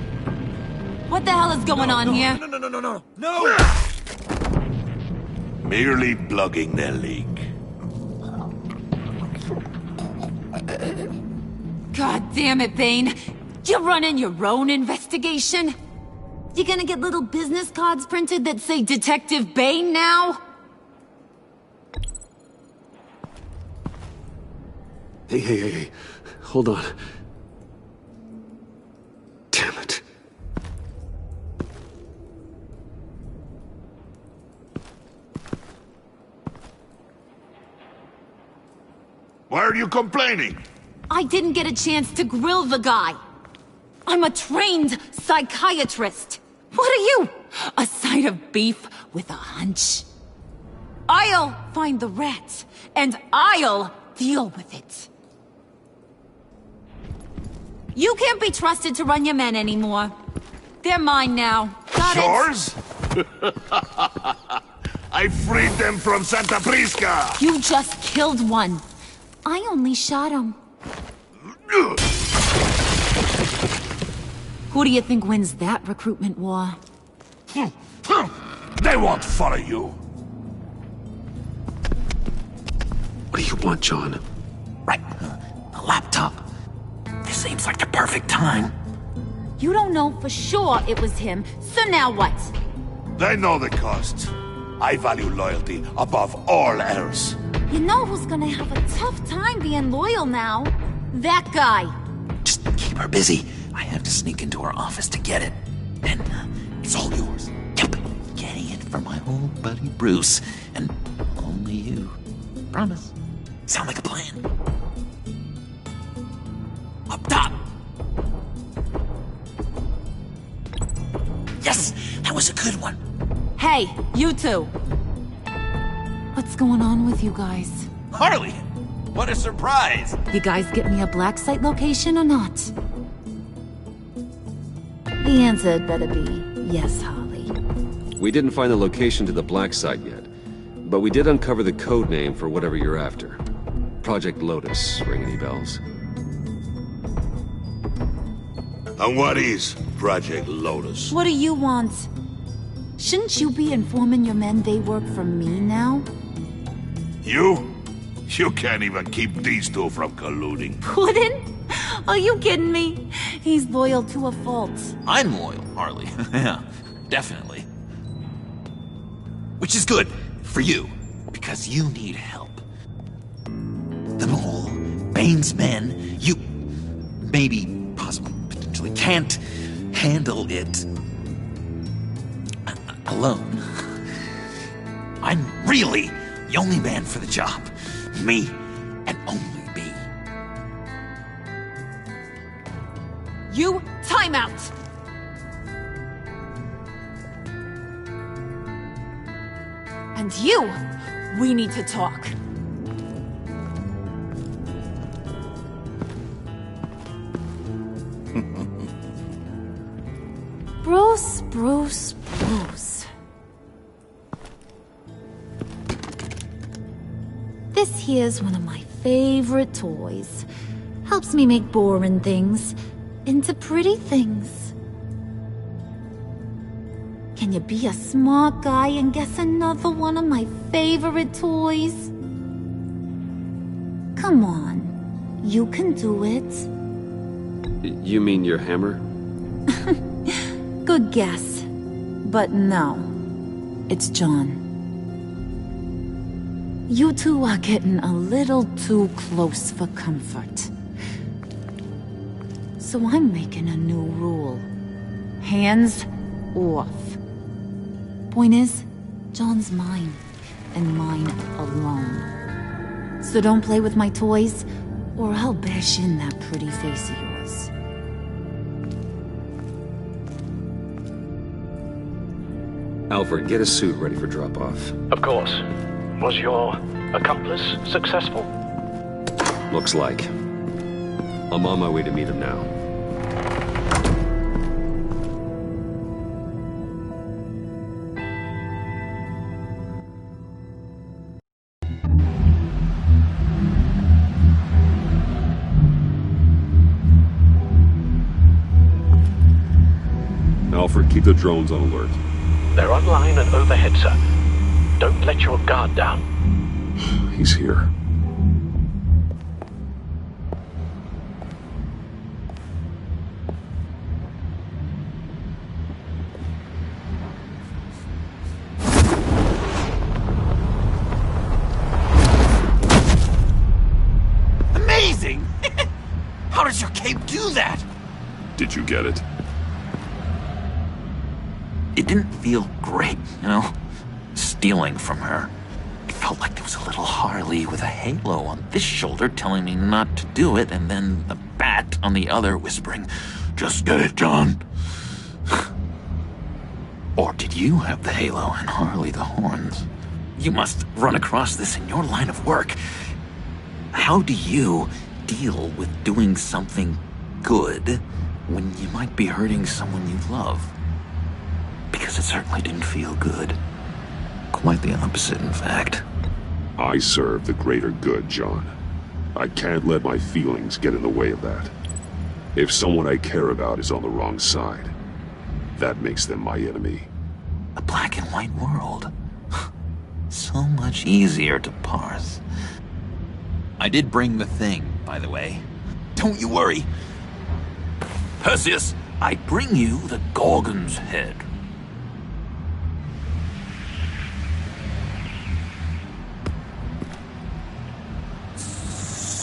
What the hell is going on here? No! Merely plugging the leak. God damn it, Bane. You're running your own investigation? You gonna get little business cards printed that say Detective Bane now? Hey. Hold on. Damn it. Why are you complaining? I didn't get a chance to grill the guy. I'm a trained psychiatrist. What are you? A side of beef with a hunch? I'll find the rat, and I'll deal with it. You can't be trusted to run your men anymore. They're mine now. Got it? Yours? I freed them from Santa Prisca! You just killed one. I only shot him. Who do you think wins that recruitment war? They won't follow you. What do you want, John? Right. A laptop. This seems like the perfect time. You don't know for sure it was him, so now what? They know the cost. I value loyalty above all else. You know who's gonna have a tough time being loyal now? That guy. Just keep her busy. I have to sneak into her office to get it. Then, it's all yours. Yep. Getting it for my old buddy Bruce. And only you. Promise. Sound like a plan? Up top! Yes! That was a good one. Hey, you two. What's going on with you guys? Harley! What a surprise! You guys get me a black site location or not? The answer had better be yes, Harley. We didn't find the location to the black site yet, but we did uncover the code name for whatever you're after. Project Lotus. Ring any bells? And what is Project Lotus? What do you want? Shouldn't you be informing your men they work for me now? You? You can't even keep these two from colluding. Puddin'? Are you kidding me? He's loyal to a fault. I'm loyal, Harley. Yeah, definitely. Which is good for you, because you need help. The mole Bane's men, you maybe, possibly, potentially can't handle it alone. I'm really the only man for the job. Me and only me. You, time out! And you, we need to talk. Bruce. This here's one of my favorite toys. Helps me make boring things into pretty things. Can you be a smart guy and guess another one of my favorite toys? Come on, you can do it. You mean your hammer? Good guess. But no, it's John. You two are getting a little too close for comfort. So I'm making a new rule. Hands off. Point is, John's mine, and mine alone. So don't play with my toys, or I'll bash in that pretty face of yours. Alfred, get a suit ready for drop-off. Of course. Was your accomplice successful? Looks like. I'm on my way to meet him now. Alfred, keep the drones on alert. They're online and overhead, sir. Don't let your guard down. He's here. Amazing! How does your cape do that? Did you get it? It didn't feel great, you know? Stealing from her. It felt like there was a little Harley with a halo on this shoulder telling me not to do it, and then the bat on the other whispering, "Just get it, John." Or did you have the halo and Harley the horns? You must run across this in your line of work. How do you deal with doing something good when you might be hurting someone you love? Because it certainly didn't feel good. Quite the opposite, in fact. I serve the greater good, John. I can't let my feelings get in the way of that. If someone I care about is on the wrong side, that makes them my enemy. A black and white world. So much easier to parse. I did bring the thing, by the way. Don't you worry. Perseus, I bring you the Gorgon's head.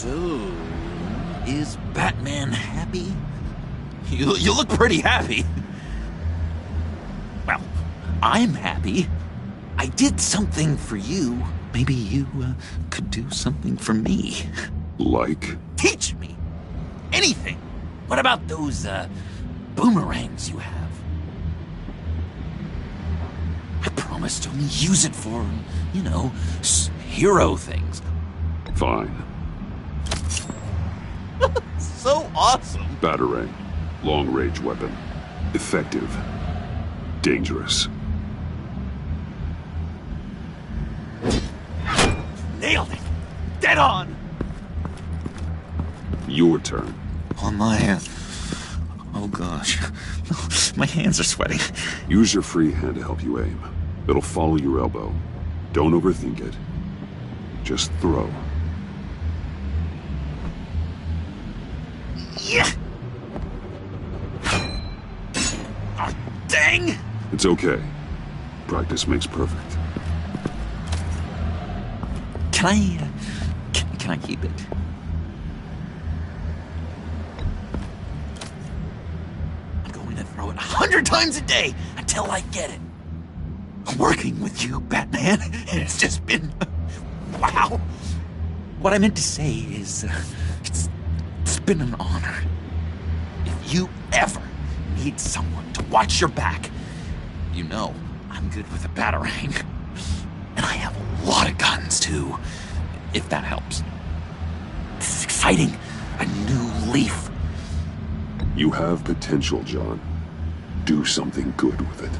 So, is Batman happy? You look pretty happy. Well, I'm happy. I did something for you. Maybe you could do something for me. Like? Teach me. Anything. What about those boomerangs you have? I promise to only use it for, you know, hero things. Fine. So awesome. Batarang. Long-range weapon. Effective. Dangerous. Nailed it. Dead on. Your turn. On my... Oh gosh. My hands are sweating. Use your free hand to help you aim. It'll follow your elbow. Don't overthink it. Just throw. Yeah. Oh, dang! It's okay. Practice makes perfect. Can I keep it? times a day until I get it. Working with you, Batman, it's just been... wow. What I meant to say is, it's been an honor. If you ever need someone to watch your back, you know I'm good with a batarang. And I have a lot of guns, too, if that helps. This is exciting. A new leaf. You have potential, John. Do something good with it.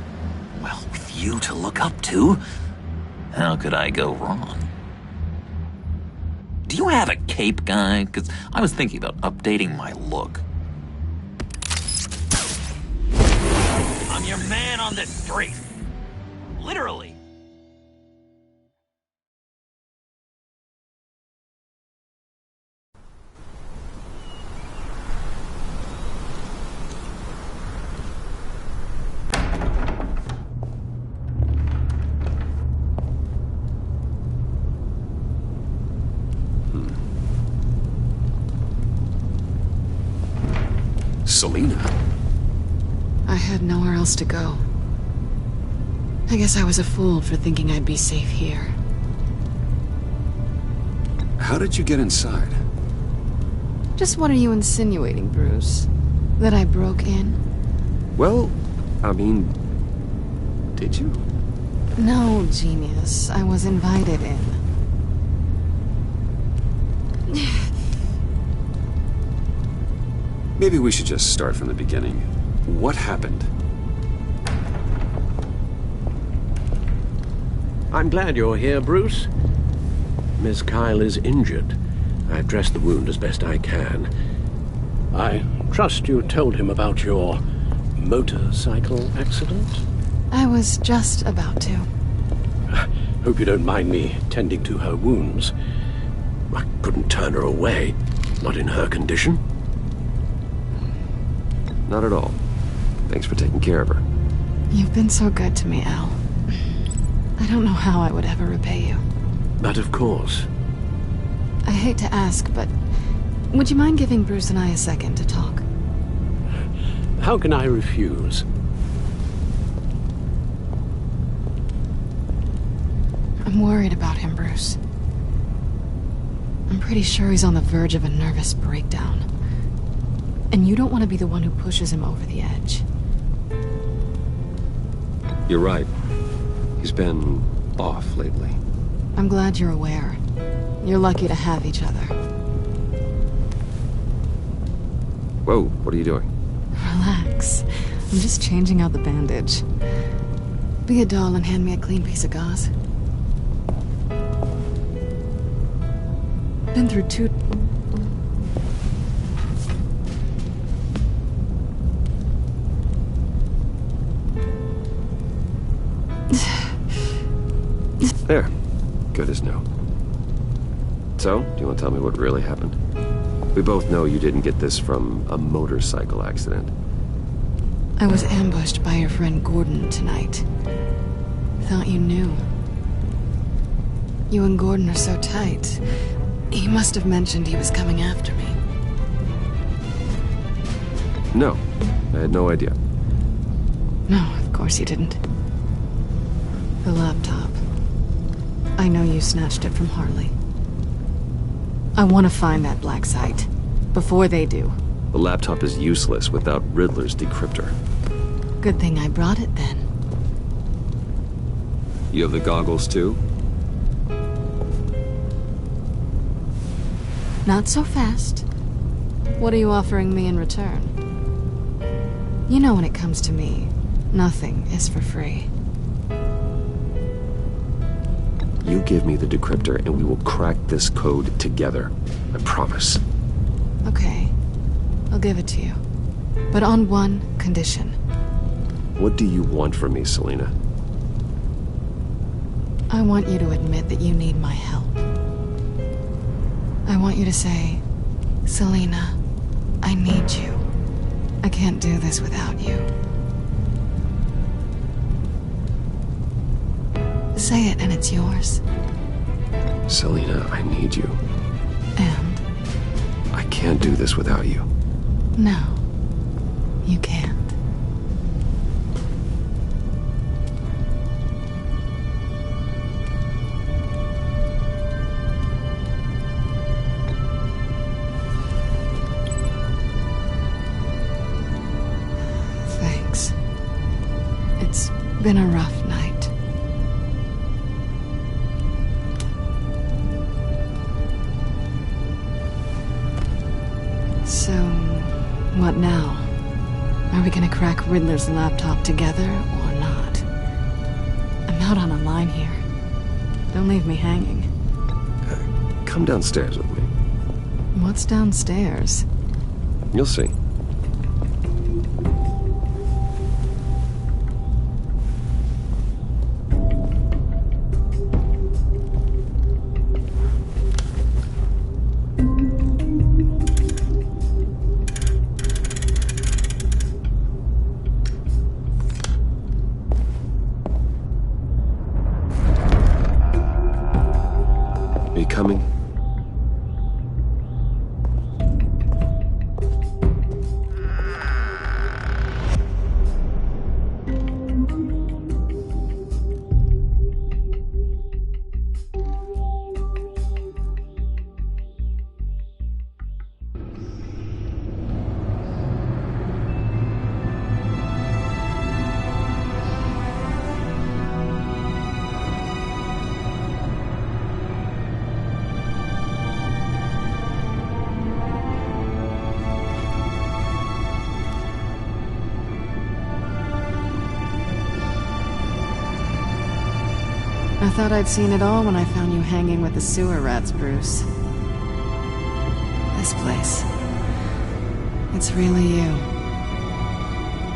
Well, with you to look up to, how could I go wrong? Do you have a cape, guy? Because I was thinking about updating my look. I'm your man on the street. Literally. Selina? I had nowhere else to go. I guess I was a fool for thinking I'd be safe here. How did you get inside? Just what are you insinuating, Bruce? That I broke in? Well, I mean, did you? No, genius. I was invited in. Maybe we should just start from the beginning. What happened? I'm glad you're here, Bruce. Miss Kyle is injured. I've dressed the wound as best I can. I trust you told him about your motorcycle accident? I was just about to. Hope you don't mind me tending to her wounds. I couldn't turn her away, not in her condition. Not at all. Thanks for taking care of her. You've been so good to me, Al. I don't know how I would ever repay you. But of course. I hate to ask, but would you mind giving Bruce and I a second to talk? How can I refuse? I'm worried about him, Bruce. I'm pretty sure he's on the verge of a nervous breakdown. And you don't want to be the one who pushes him over the edge. You're right. He's been off lately. I'm glad you're aware. You're lucky to have each other. Whoa, what are you doing? Relax. I'm just changing out the bandage. Be a doll and hand me a clean piece of gauze. Been through 2... There. Good as new. So, do you want to tell me what really happened? We both know you didn't get this from a motorcycle accident. I was ambushed by your friend Gordon tonight. Thought you knew. You and Gordon are so tight. He must have mentioned he was coming after me. No, I had no idea. No, of course you didn't. The laptop. I know you snatched it from Harley. I want to find that black site. Before they do. The laptop is useless without Riddler's decryptor. Good thing I brought it then. You have the goggles too? Not so fast. What are you offering me in return? You know when it comes to me, nothing is for free. You give me the decryptor and we will crack this code together. I promise. Okay. I'll give it to you. But on one condition. What do you want from me, Selina? I want you to admit that you need my help. I want you to say, Selina, I need you. I can't do this without you. Say it and it's yours. Selina, I need you. And? I can't do this without you. No, you can't. Been a rough night. So, what now? Are we gonna crack Riddler's laptop together, or not? I'm out on a line here. Don't leave me hanging. Come downstairs with me. What's downstairs? You'll see. Are you coming? I thought I'd seen it all when I found you hanging with the sewer rats, Bruce. This place. It's really you.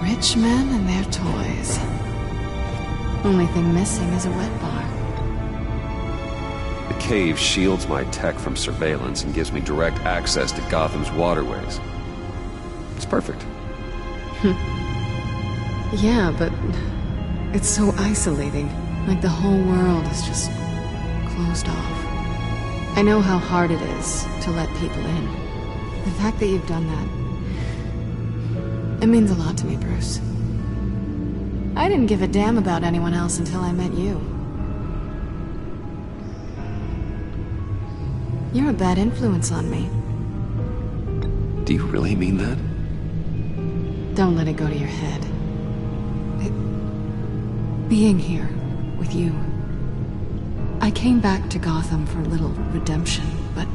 Rich men and their toys. Only thing missing is a wet bar. The cave shields my tech from surveillance and gives me direct access to Gotham's waterways. It's perfect. Yeah, but it's so isolating. Like the whole world is just closed off. I know how hard it is to let people in. The fact that you've done that, it means a lot to me, Bruce. I didn't give a damn about anyone else until I met you. You're a bad influence on me. Do you really mean that? Don't let it go to your head. Being here with you. I came back to Gotham for a little redemption, but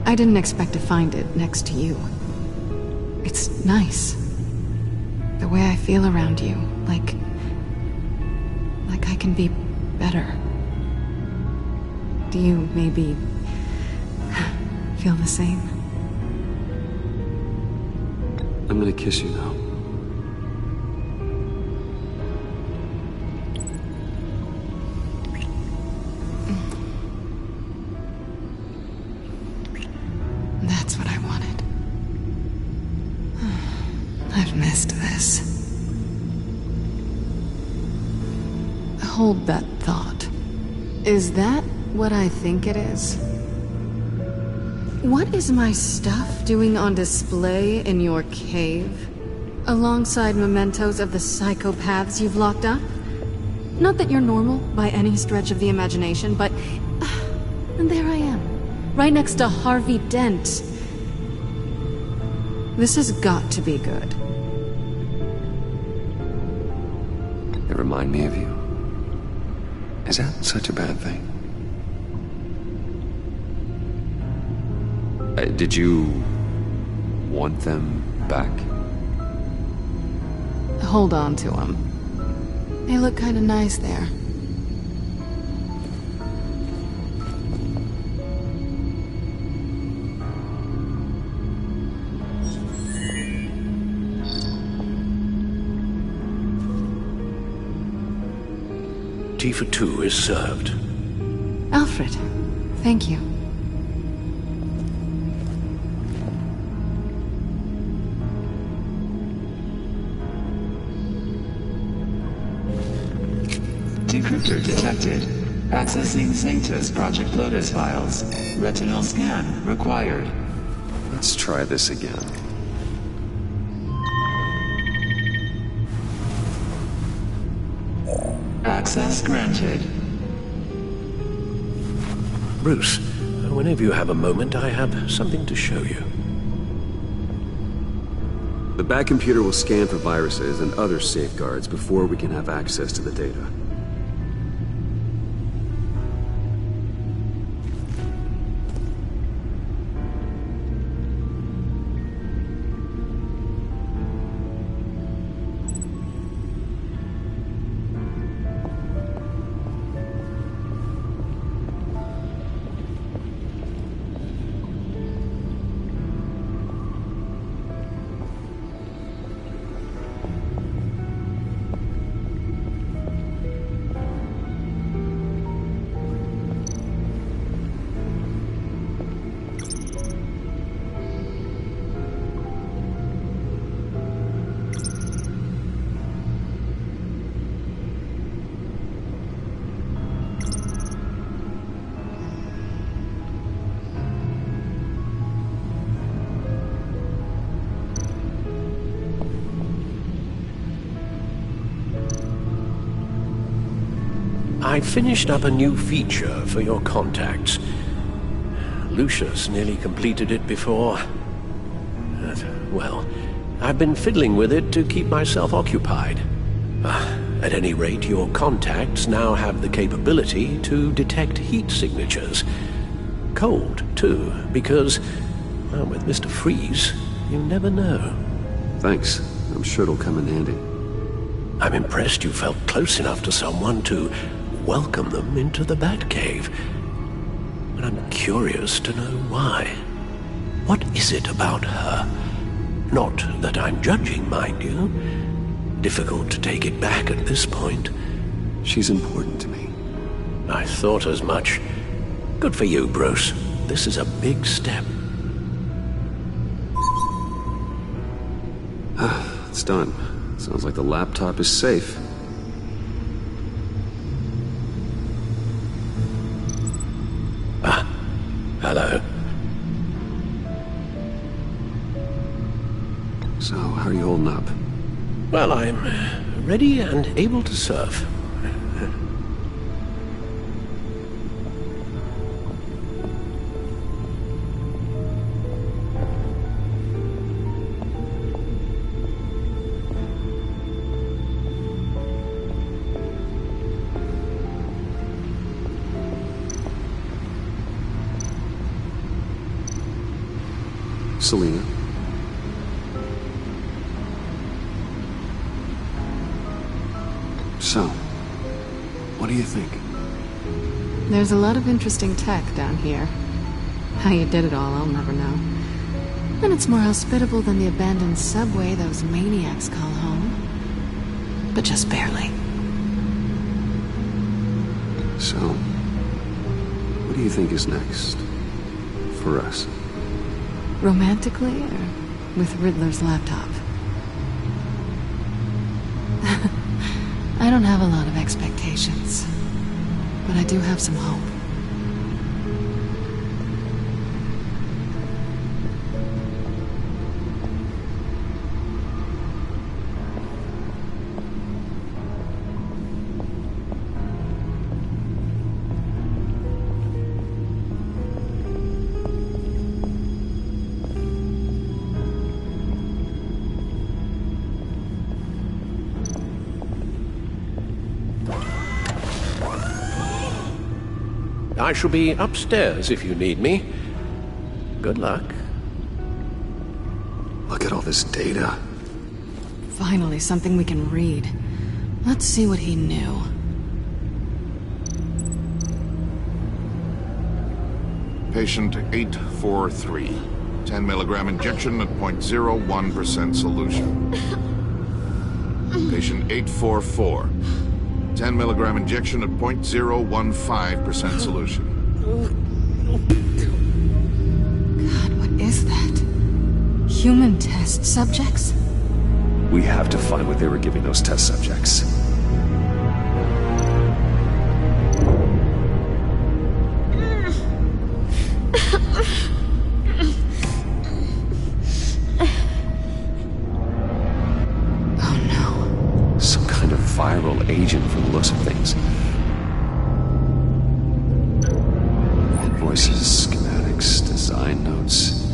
I didn't expect to find it next to you. It's nice. The way I feel around you, like I can be better. Do you maybe feel the same? I'm gonna kiss you now. That's what I wanted. I've missed this. Hold that thought. Is that what I think it is? What is my stuff doing on display in your cave? Alongside mementos of the psychopaths you've locked up? Not that you're normal by any stretch of the imagination, but... and there I am. Right next to Harvey Dent. This has got to be good. They remind me of you. Is that such a bad thing? Did you want them back? Hold on to them. They look kind of nice there. Tea for two is served. Alfred, thank you. Decryptor detected. Accessing Sanctus Project Lotus files. Retinal scan required. Let's try this again. Access granted. Bruce, whenever you have a moment, I have something to show you. The back computer will scan for viruses and other safeguards before we can have access to the data. I finished up a new feature for your contacts. Lucius nearly completed it before. Well, I've been fiddling with it to keep myself occupied. At any rate, your contacts now have the capability to detect heat signatures. Cold, too, because, well, with Mr. Freeze, you never know. Thanks. I'm sure it'll come in handy. I'm impressed you felt close enough to someone to welcome them into the Batcave. But I'm curious to know why. What is it about her? Not that I'm judging, mind you. Difficult to take it back at this point. She's important to me. I thought as much. Good for you, Bruce. This is a big step. It's done. Sounds like the laptop is safe. Hello. So, how are you holding up? Well, I'm ready and able to serve. Selina. So, what do you think? There's a lot of interesting tech down here. How you did it all, I'll never know. And it's more hospitable than the abandoned subway those maniacs call home. But just barely. So, what do you think is next? For us? Romantically, or with Riddler's laptop? I don't have a lot of expectations, but I do have some hope. I shall be upstairs if you need me. Good luck. Look at all this data. Finally, something we can read. Let's see what he knew. Patient 843. 10 milligram injection at 0.01% solution. Patient 844. 10 milligram injection at 0.015% solution. God, what is that? Human test subjects? We have to find what they were giving those test subjects. Viral agent from the looks of things. Invoices, schematics, design notes.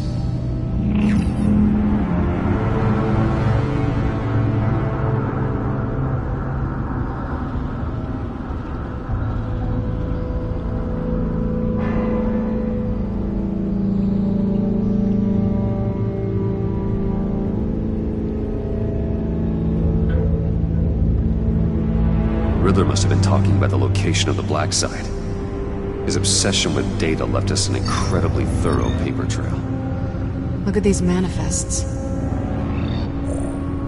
must have been talking about the location of the black site. His obsession with data left us an incredibly thorough paper trail. Look at these manifests.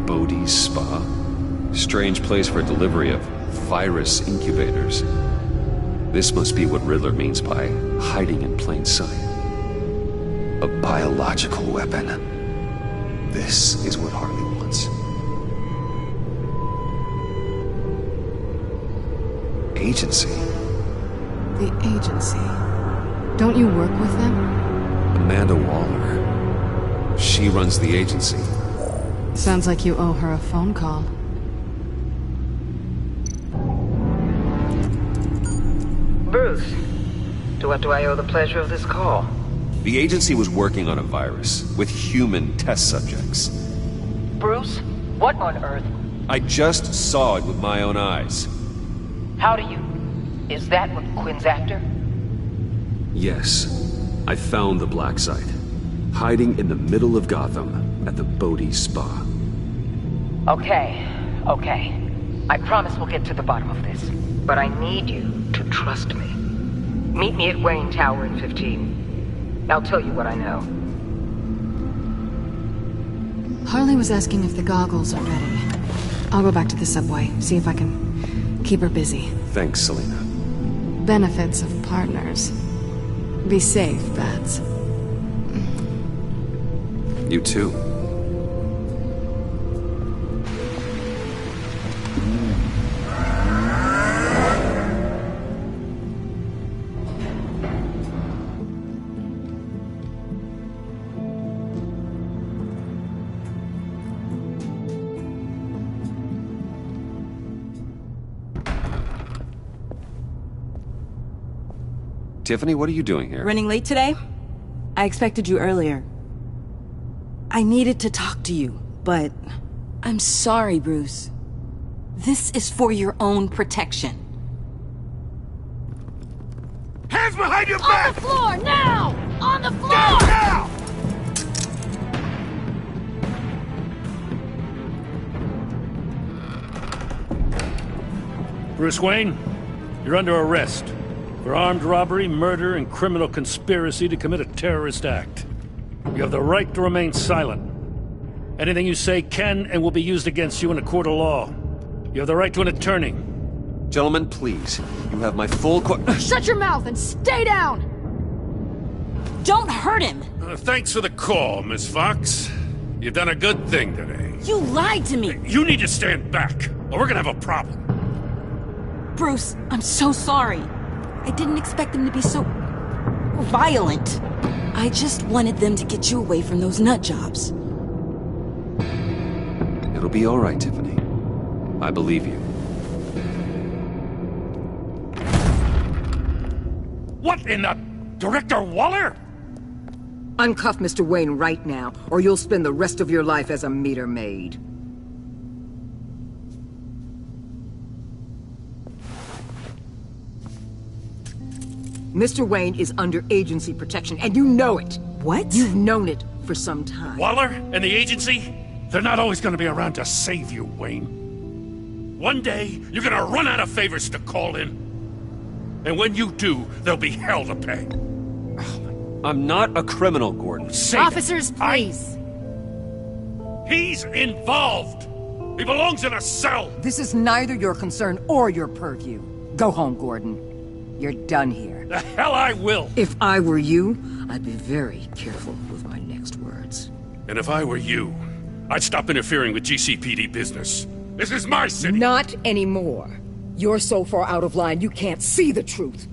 Bodhi's Spa? Strange place for delivery of virus incubators. This must be what Riddler means by hiding in plain sight. A biological weapon. This is what Harley wants. Agency. The agency. Don't you work with them? Amanda Waller. She runs the agency. Sounds like you owe her a phone call. Bruce, to what do I owe the pleasure of this call? The agency was working on a virus with human test subjects. Bruce, what on earth? I just saw it with my own eyes. How do you... Is that what Quinn's after? Yes. I found the black site. Hiding in the middle of Gotham at the Bodhi Spa. Okay. I promise we'll get to the bottom of this. But I need you to trust me. Meet me at Wayne Tower in 15. I'll tell you what I know. Harley was asking if the goggles are ready. I'll go back to the subway, see if I can keep her busy. Thanks, Selena. Benefits of partners. Be safe, Bats. You too. Tiffany, what are you doing here? Running late today? I expected you earlier. I needed to talk to you, but... I'm sorry, Bruce. This is for your own protection. Hands behind your back! On the floor, now! On the floor! Now! Bruce Wayne, you're under arrest for armed robbery, murder, and criminal conspiracy to commit a terrorist act. You have the right to remain silent. Anything you say can and will be used against you in a court of law. You have the right to an attorney. Gentlemen, please. You have my full Shut your mouth and stay down! Don't hurt him! Thanks for the call, Miss Fox. You've done a good thing today. You lied to me! You need to stand back, or we're gonna have a problem. Bruce, I'm so sorry. I didn't expect them to be so... violent. I just wanted them to get you away from those nut jobs. It'll be all right, Tiffany. I believe you. What in the... Director Waller? Uncuff Mr. Wayne right now, or you'll spend the rest of your life as a meter maid. Mr. Wayne is under agency protection, and you know it. What? You've known it for some time. Waller and the agency? They're not always gonna be around to save you, Wayne. One day, you're gonna run out of favors to call in. And when you do, there'll be hell to pay. I'm not a criminal, Gordon. Say Officers, please. He's involved. He belongs in a cell. This is neither your concern or your purview. Go home, Gordon. You're done here. The hell I will. If I were you, I'd be very careful with my next words. And if I were you, I'd stop interfering with GCPD business. This is my city. Not anymore. You're so far out of line, you can't see the truth.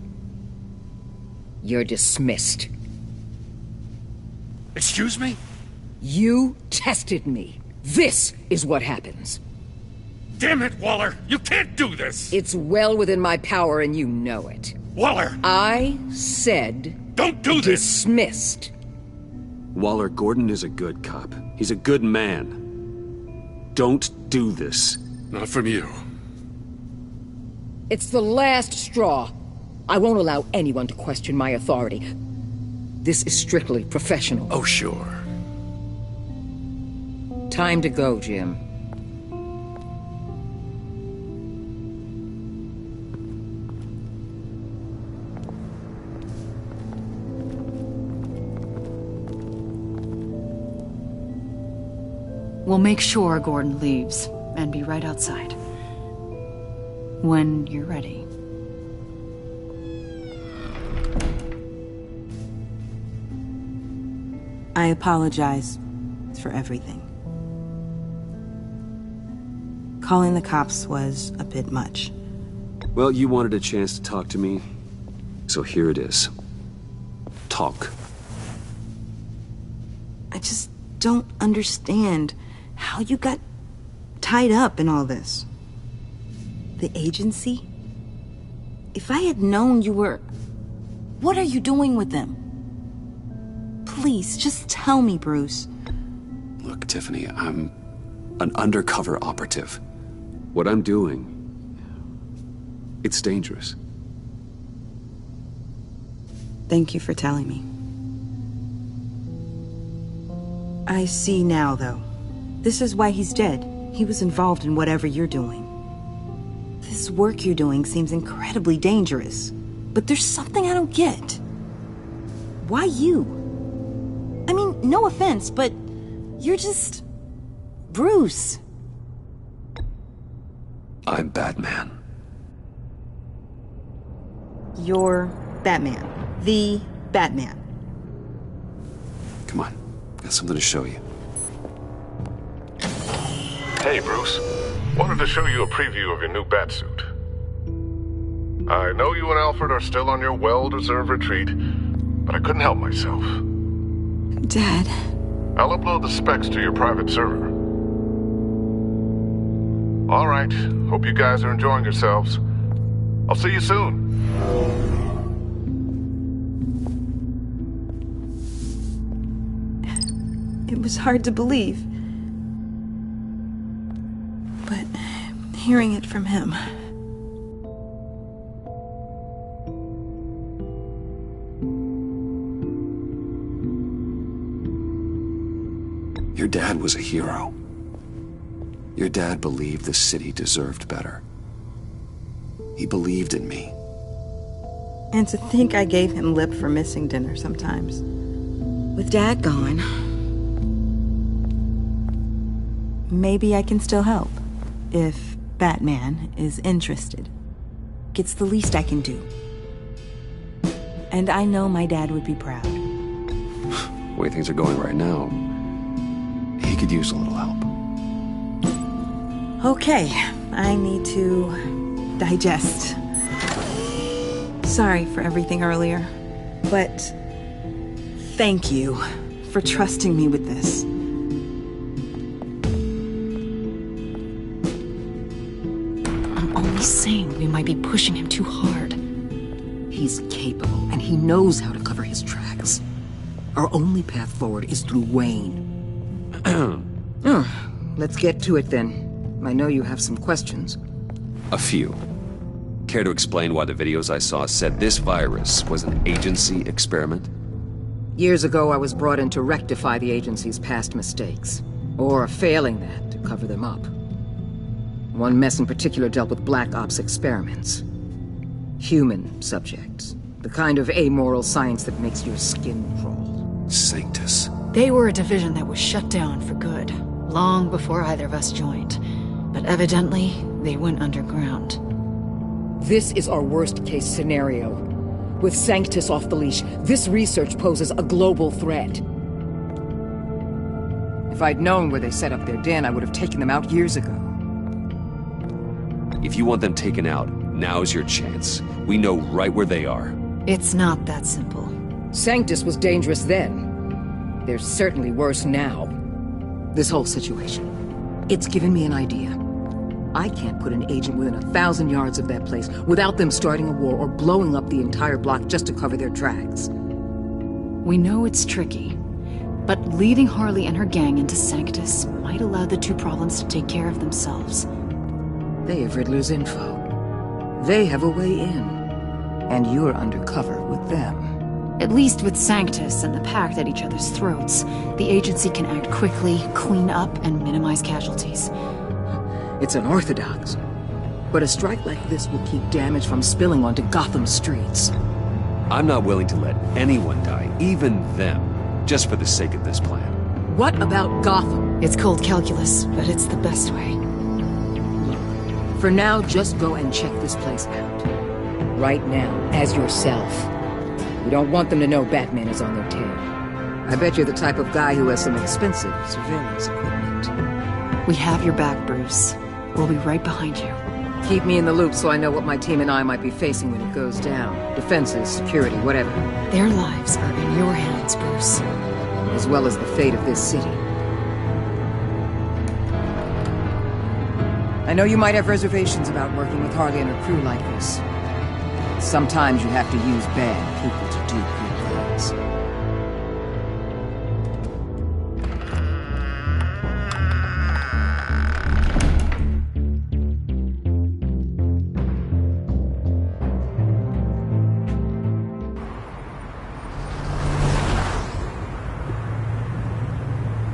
You're dismissed. Excuse me? You tested me. This is what happens. Damn it, Waller! You can't do this! It's well within my power and you know it. Waller! I said... Don't do this! Dismissed. Waller, Gordon is a good cop. He's a good man. Don't do this. Not from you. It's the last straw. I won't allow anyone to question my authority. This is strictly professional. Oh, sure. Time to go, Jim. We'll make sure Gordon leaves, and be right outside. When you're ready. I apologize for everything. Calling the cops was a bit much. Well, you wanted a chance to talk to me, so here it is. Talk. I just don't understand how you got tied up in all this. The agency? If I had known you were... What are you doing with them? Please, just tell me, Bruce. Look, Tiffany, I'm an undercover operative. What I'm doing, it's dangerous. Thank you for telling me. I see now, though. This is why he's dead. He was involved in whatever you're doing. This work you're doing seems incredibly dangerous. But there's something I don't get. Why you? I mean, no offense, but you're just... Bruce. I'm Batman. You're Batman. The Batman. Come on, got something to show you. Hey, Bruce. Wanted to show you a preview of your new Batsuit. I know you and Alfred are still on your well-deserved retreat, but I couldn't help myself. Dad. I'll upload the specs to your private server. All right. Hope you guys are enjoying yourselves. I'll see you soon. It was hard to believe. But hearing it from him... Your dad was a hero. Your dad believed the city deserved better. He believed in me. And to think I gave him lip for missing dinner sometimes. With Dad gone... Maybe I can still help. If Batman is interested. It's the least I can do. And I know my dad would be proud. The way things are going right now, he could use a little help. Okay, I need to digest. Sorry for everything earlier, but thank you for trusting me with this. I'm only saying we might be pushing him too hard. He's capable, and he knows how to cover his tracks. Our only path forward is through Wayne. Let's get to it then. I know you have some questions. A few. Care to explain why the videos I saw said this virus was an agency experiment? Years ago, I was brought in to rectify the agency's past mistakes. Or failing that, to cover them up. One mess in particular dealt with Black Ops experiments. Human subjects. The kind of amoral science that makes your skin crawl. Sanctus. They were a division that was shut down for good, long before either of us joined. But evidently, they went underground. This is our worst-case scenario. With Sanctus off the leash, this research poses a global threat. If I'd known where they set up their den, I would have taken them out years ago. If you want them taken out, now's your chance. We know right where they are. It's not that simple. Sanctus was dangerous then. They're certainly worse now. This whole situation, it's given me an idea. I can't put an agent within 1,000 yards of that place without them starting a war or blowing up the entire block just to cover their tracks. We know it's tricky, but leading Harley and her gang into Sanctus might allow the two problems to take care of themselves. They have Riddler's info. They have a way in. And you're undercover with them. At least with Sanctus and the Pact at each other's throats, the agency can act quickly, clean up, and minimize casualties. It's unorthodox. But a strike like this will keep damage from spilling onto Gotham streets. I'm not willing to let anyone die, even them, just for the sake of this plan. What about Gotham? It's cold calculus, but it's the best way. For now, just go and check this place out. Right now, as yourself. We don't want them to know Batman is on their tail. I bet you're the type of guy who has some expensive surveillance equipment. We have your back, Bruce. We'll be right behind you. Keep me in the loop so I know what my team and I might be facing when it goes down. Defenses, security, whatever. Their lives are in your hands, Bruce. As well as the fate of this city. I know you might have reservations about working with Harley and her crew like this. Sometimes you have to use bad people to do good things.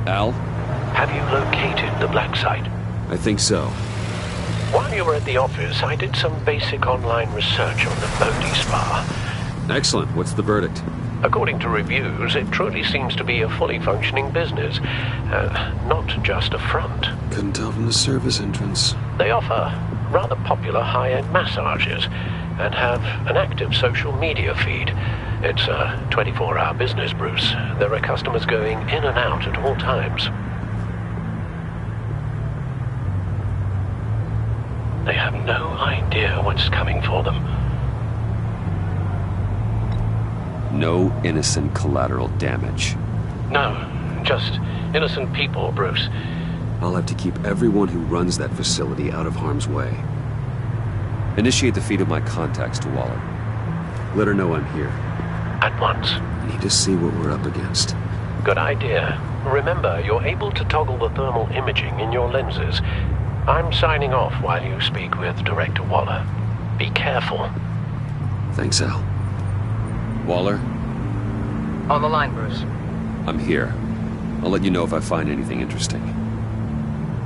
Al? Have you located the black site? I think so. While you were at the office, I did some basic online research on the Bodhi Spa. Excellent. What's the verdict? According to reviews, it truly seems to be a fully functioning business. Not just a front. Couldn't tell from the service entrance. They offer rather popular high-end massages and have an active social media feed. It's a 24-hour business, Bruce. There are customers going in and out at all times. They have no idea what's coming for them. No innocent collateral damage. No, just innocent people, Bruce. I'll have to keep everyone who runs that facility out of harm's way. Initiate the feed of my contacts to Waller. Let her know I'm here. At once. Need to see what we're up against. Good idea. Remember, you're able to toggle the thermal imaging in your lenses. I'm signing off while you speak with Director Waller. Be careful. Thanks, Al. Waller? On the line, Bruce. I'm here. I'll let you know if I find anything interesting.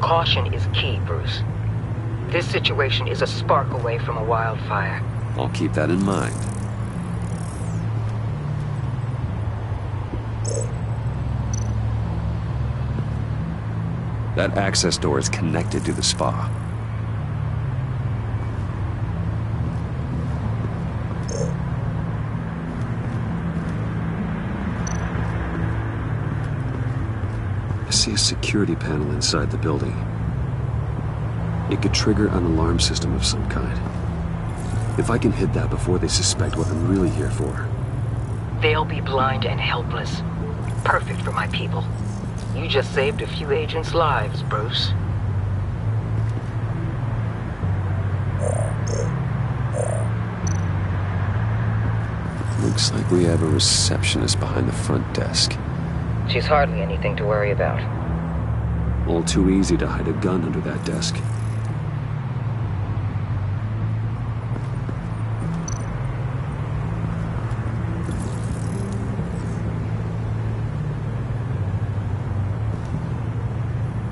Caution is key, Bruce. This situation is a spark away from a wildfire. I'll keep that in mind. That access door is connected to the spa. I see a security panel inside the building. It could trigger an alarm system of some kind. If I can hit that before they suspect what I'm really here for. They'll be blind and helpless. Perfect for my people. You just saved a few agents' lives, Bruce. Looks like we have a receptionist behind the front desk. She's hardly anything to worry about. All too easy to hide a gun under that desk.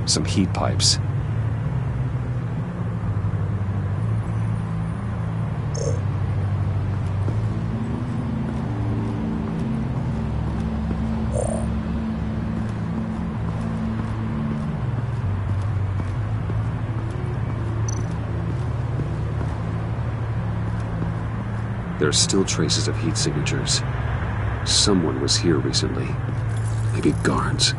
Some heat pipes. There are still traces of heat signatures. Someone was here recently. Maybe guards.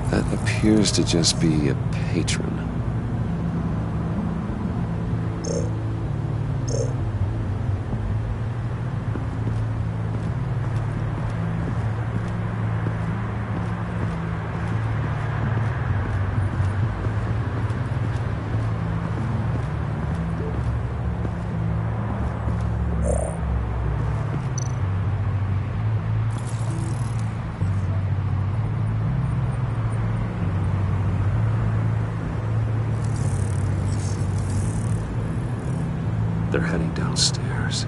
That appears to just be a patron. They're heading downstairs.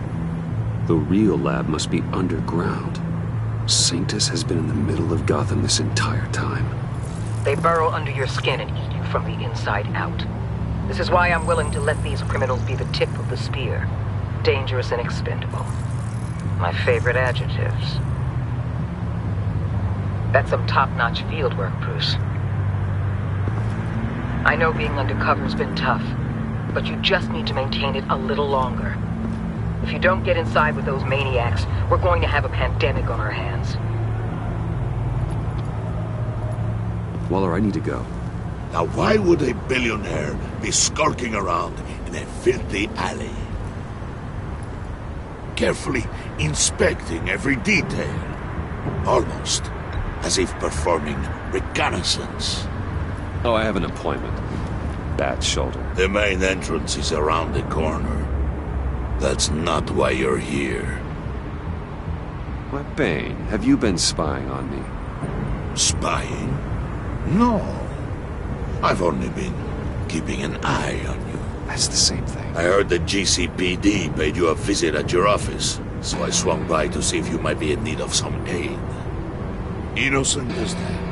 The real lab must be underground. Sanctus has been in the middle of Gotham this entire time. They burrow under your skin and eat you from the inside out. This is why I'm willing to let these criminals be the tip of the spear. Dangerous and expendable. My favorite adjectives. That's some top-notch field work, Bruce. I know being undercover's been tough, but you just need to maintain it a little longer. If you don't get inside with those maniacs, we're going to have a pandemic on our hands. Waller, I need to go. Now why would a billionaire be skulking around in a filthy alley? Carefully inspecting every detail. Almost as if performing reconnaissance. Oh, I have an appointment. Bad shoulder. The main entrance is around the corner. That's not why you're here. Why, Bane, have you been spying on me? Spying? No. I've only been keeping an eye on you. That's the same thing. I heard the GCPD paid you a visit at your office, so I swung by to see if you might be in need of some aid. Innocent as that.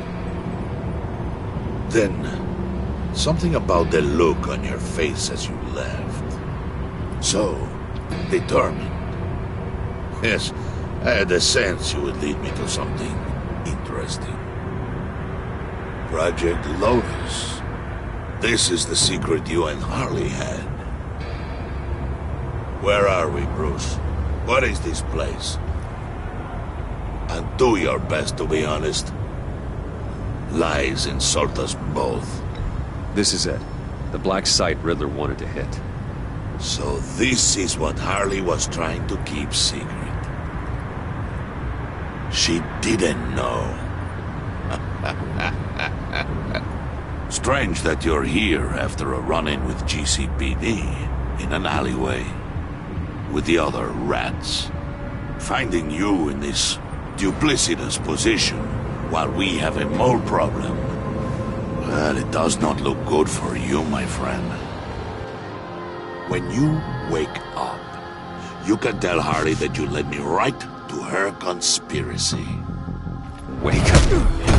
Then, something about the look on your face as you left. So, determined. Yes, I had a sense you would lead me to something interesting. Project Lotus. This is the secret you and Harley had. Where are we, Bruce? What is this place? And do your best to be honest. Lies insult us both. This is it. The black site Riddler wanted to hit. So this is what Harley was trying to keep secret. She didn't know. Strange that you're here after a run-in with GCPD in an alleyway with the other rats. Finding you in this duplicitous position while we have a mole problem. Well, it does not look good for you, my friend. When you wake up, you can tell Harley that you led me right to her conspiracy. Wake up.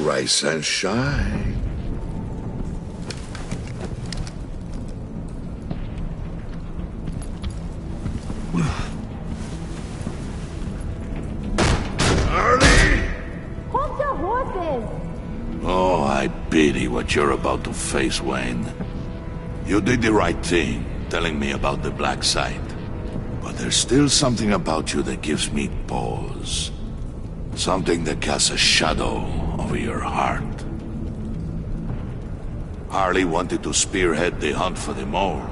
Rise and shine. Harley! Hold your horses! Oh, I pity what you're about to face, Wayne. You did the right thing, telling me about the black site. But there's still something about you that gives me pause. Something that casts a shadow over your heart. Harley wanted to spearhead the hunt for the mole.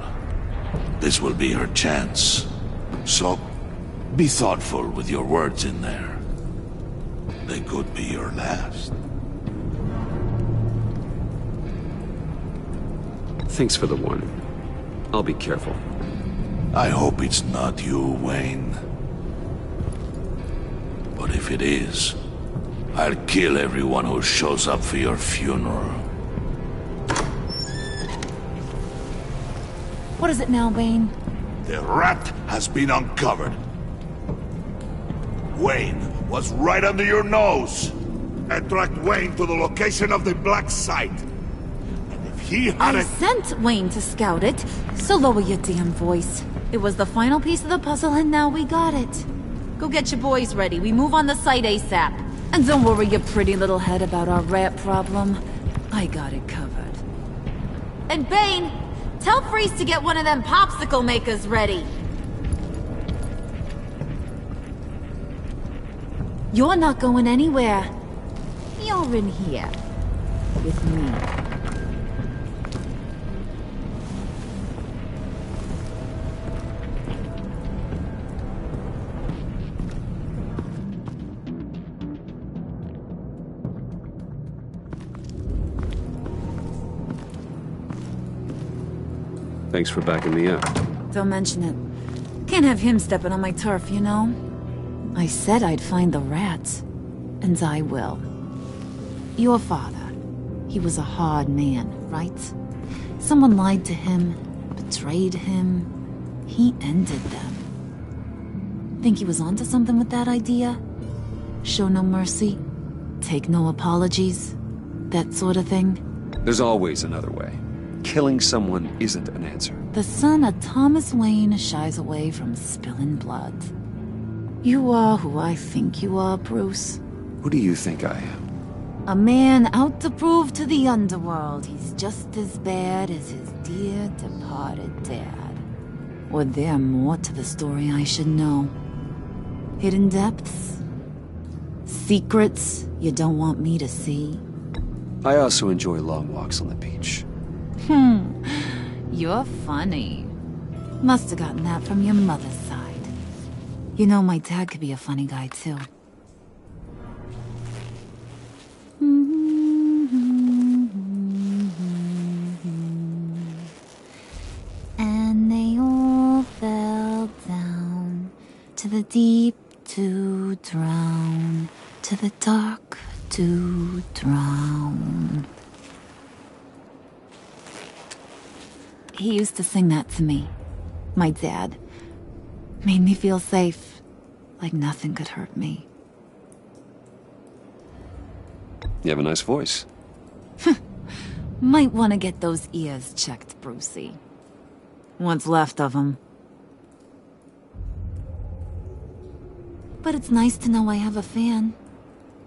This will be her chance. So, be thoughtful with your words in there. They could be your last. Thanks for the warning. I'll be careful. I hope it's not you, Wayne. But if it is, I'll kill everyone who shows up for your funeral. What is it now, Bane? The rat has been uncovered. Wayne was right under your nose. And tracked Wayne to the location of the black site. And if he had I sent Wayne to scout it, so lower your damn voice. It was the final piece of the puzzle and now we got it. Go get your boys ready. We move on the site ASAP. And don't worry your pretty little head about our rat problem. I got it covered. And Bane, tell Freeze to get one of them popsicle makers ready. You're not going anywhere. You're in here. With me. Thanks for backing me up. Don't mention it. Can't have him stepping on my turf, you know? I said I'd find the rats. And I will. Your father. He was a hard man, right? Someone lied to him, betrayed him. He ended them. Think he was onto something with that idea? Show no mercy? Take no apologies? That sort of thing? There's always another way. Killing someone isn't an answer. The son of Thomas Wayne shies away from spilling blood. You are who I think you are, Bruce. Who do you think I am? A man out to prove to the underworld he's just as bad as his dear departed dad. Or there more to the story I should know? Hidden depths? Secrets you don't want me to see? I also enjoy long walks on the beach. You're funny. Must have gotten that from your mother's side. You know, my dad could be a funny guy, too. And they all fell down to the deep to drown, to the dark to drown. He used to sing that to me. My dad. Made me feel safe. Like nothing could hurt me. You have a nice voice. Might want to get those ears checked, Brucey. What's left of them. But it's nice to know I have a fan.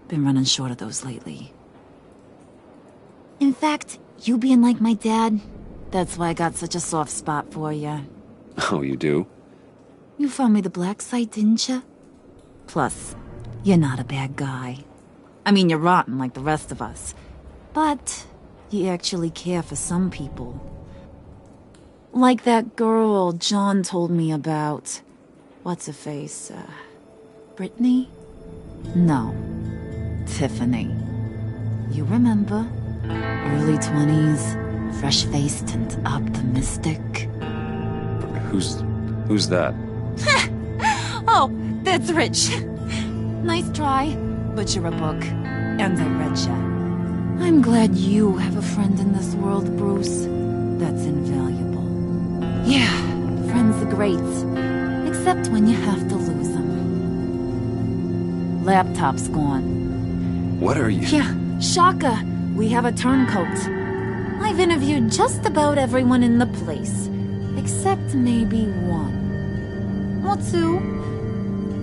Been running short of those lately. In fact, you being like my dad, that's why I got such a soft spot for you. Oh, you do? You found me the black site, didn't you? Plus, you're not a bad guy. I mean, you're rotten like the rest of us. But you actually care for some people. Like that girl John told me about. What's her face? Brittany? No. Tiffany. You remember? Early 20s, fresh-faced and optimistic. Who's that? Oh, that's Rich. Nice try, but you're a book, and I read ya. I'm glad you have a friend in this world, Bruce. That's invaluable. Yeah, friends are great, except when you have to lose them. Laptop's gone. What are you? Yeah, shocker. We have a turncoat. I've interviewed just about everyone in the place, except maybe one. Or two.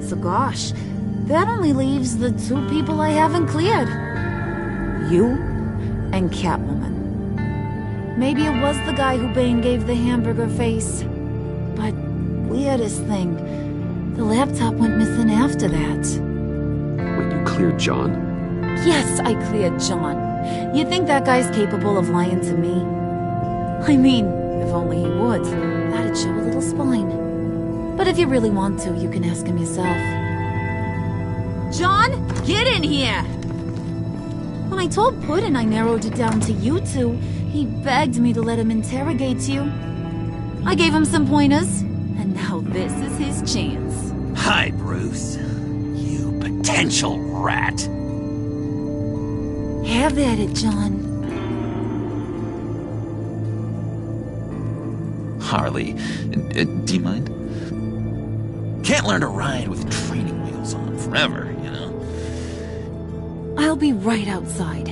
So gosh, that only leaves the two people I haven't cleared. You and Catwoman. Maybe it was the guy who Bane gave the hamburger face. But weirdest thing, the laptop went missing after that. Wait, you cleared John? Yes, I cleared John. You think that guy's capable of lying to me? I mean, if only he would. That'd show a little spine. But if you really want to, you can ask him yourself. John, get in here! When I told Puddin' I narrowed it down to you two, he begged me to let him interrogate you. I gave him some pointers, and now this is his chance. Hi, Bruce. You potential rat. Have at it, John. Harley, do you mind? Can't learn to ride with training wheels on forever, you know? I'll be right outside.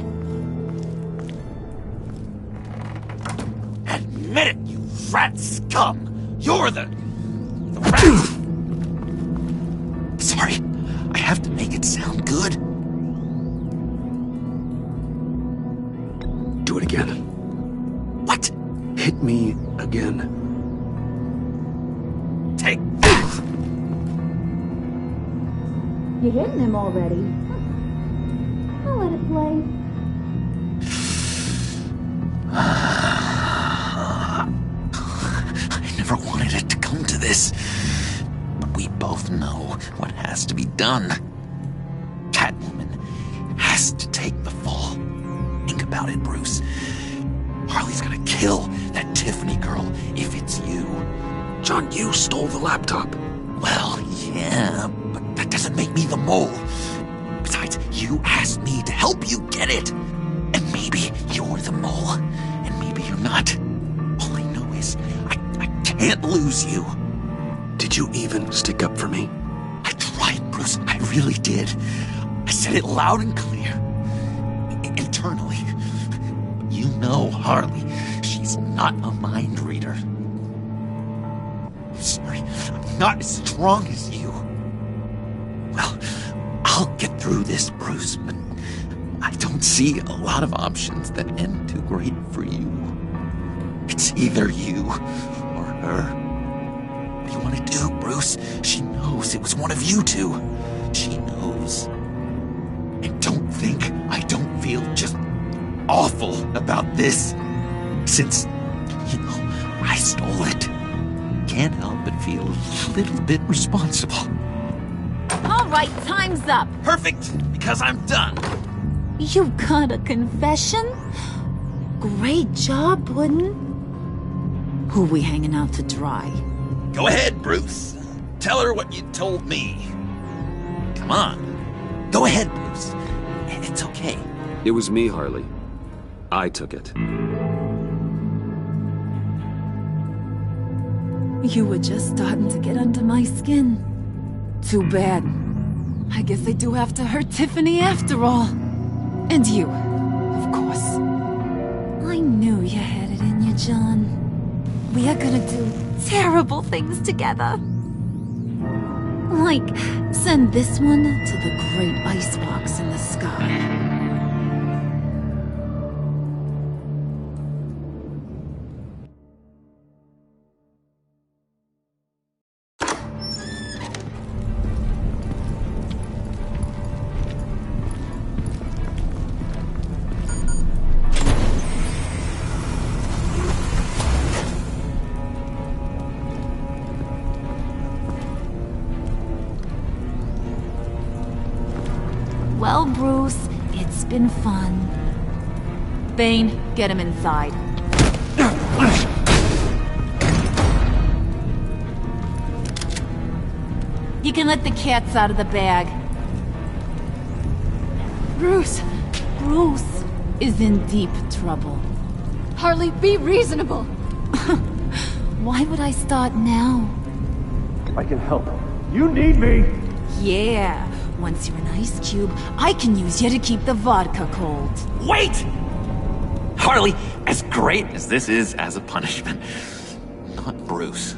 Admit it, you rat scum! You're the rat! Sorry, I have to make it sound good. Do it again. What? Hit me again. Take that! You're hitting him already. I'll let it play. I never wanted it to come to this. But we both know what has to be done. Catwoman has to take the fall. Think about it, Bruce. Harley's gonna kill that Tiffany girl if it's you. John, you stole the laptop. Well, yeah, but that doesn't make me the mole. Besides, you asked me to help you get it. And maybe you're the mole, and maybe you're not. All I know is I can't lose you. Did you even stick up for me? I tried, Bruce. I really did. said it loud and clear. Internally. You know Harley. She's not a mind reader. I'm sorry, I'm not as strong as you. Well, I'll get through this, Bruce, but I don't see a lot of options that end too great for you. It's either you or her. What do you want to do, Bruce? She knows it was one of you two. She knows. And don't think I don't feel just awful about this. Since, I stole it. Can't help but feel a little bit responsible. All right, time's up. Perfect, because I'm done. You got a confession? Great job, Puddin'. Who we hanging out to dry? Go ahead, Bruce. Tell her what you told me. Come on. Go ahead, Bruce. It's okay. It was me, Harley. I took it. You were just starting to get under my skin. Too bad. I guess I do have to hurt Tiffany after all. And you, of course. I knew you had it in you, John. We are gonna do terrible things together. Like, send this one to the great icebox in the sky. Well, Bruce, it's been fun. Bane, get him inside. You can let the cats out of the bag. Bruce! Bruce is in deep trouble. Harley, be reasonable! Why would I start now? I can help. You need me! Yeah. Once you're an ice cube, I can use you to keep the vodka cold. Wait! Harley, as great as this is as a punishment, not Bruce.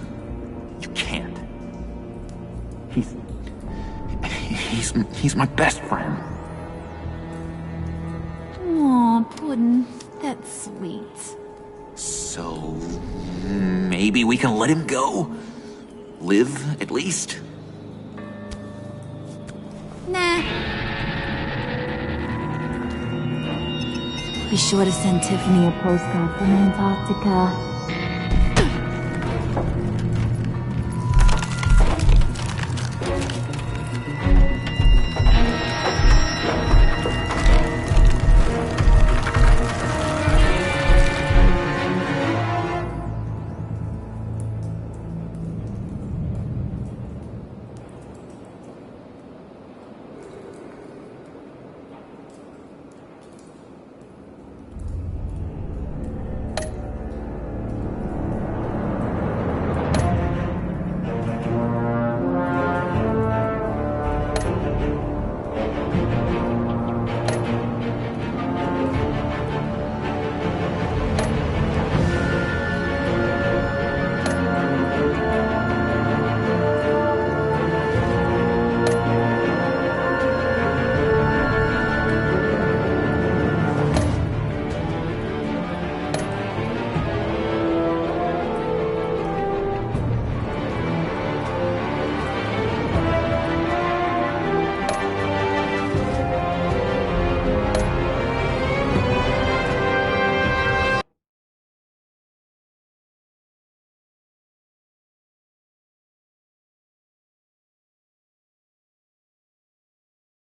You can't. He's my best friend. Aw, Puddin', that's sweet. So, maybe we can let him go? Live, at least? Nah. Be sure to send Tiffany a postcard from Antarctica.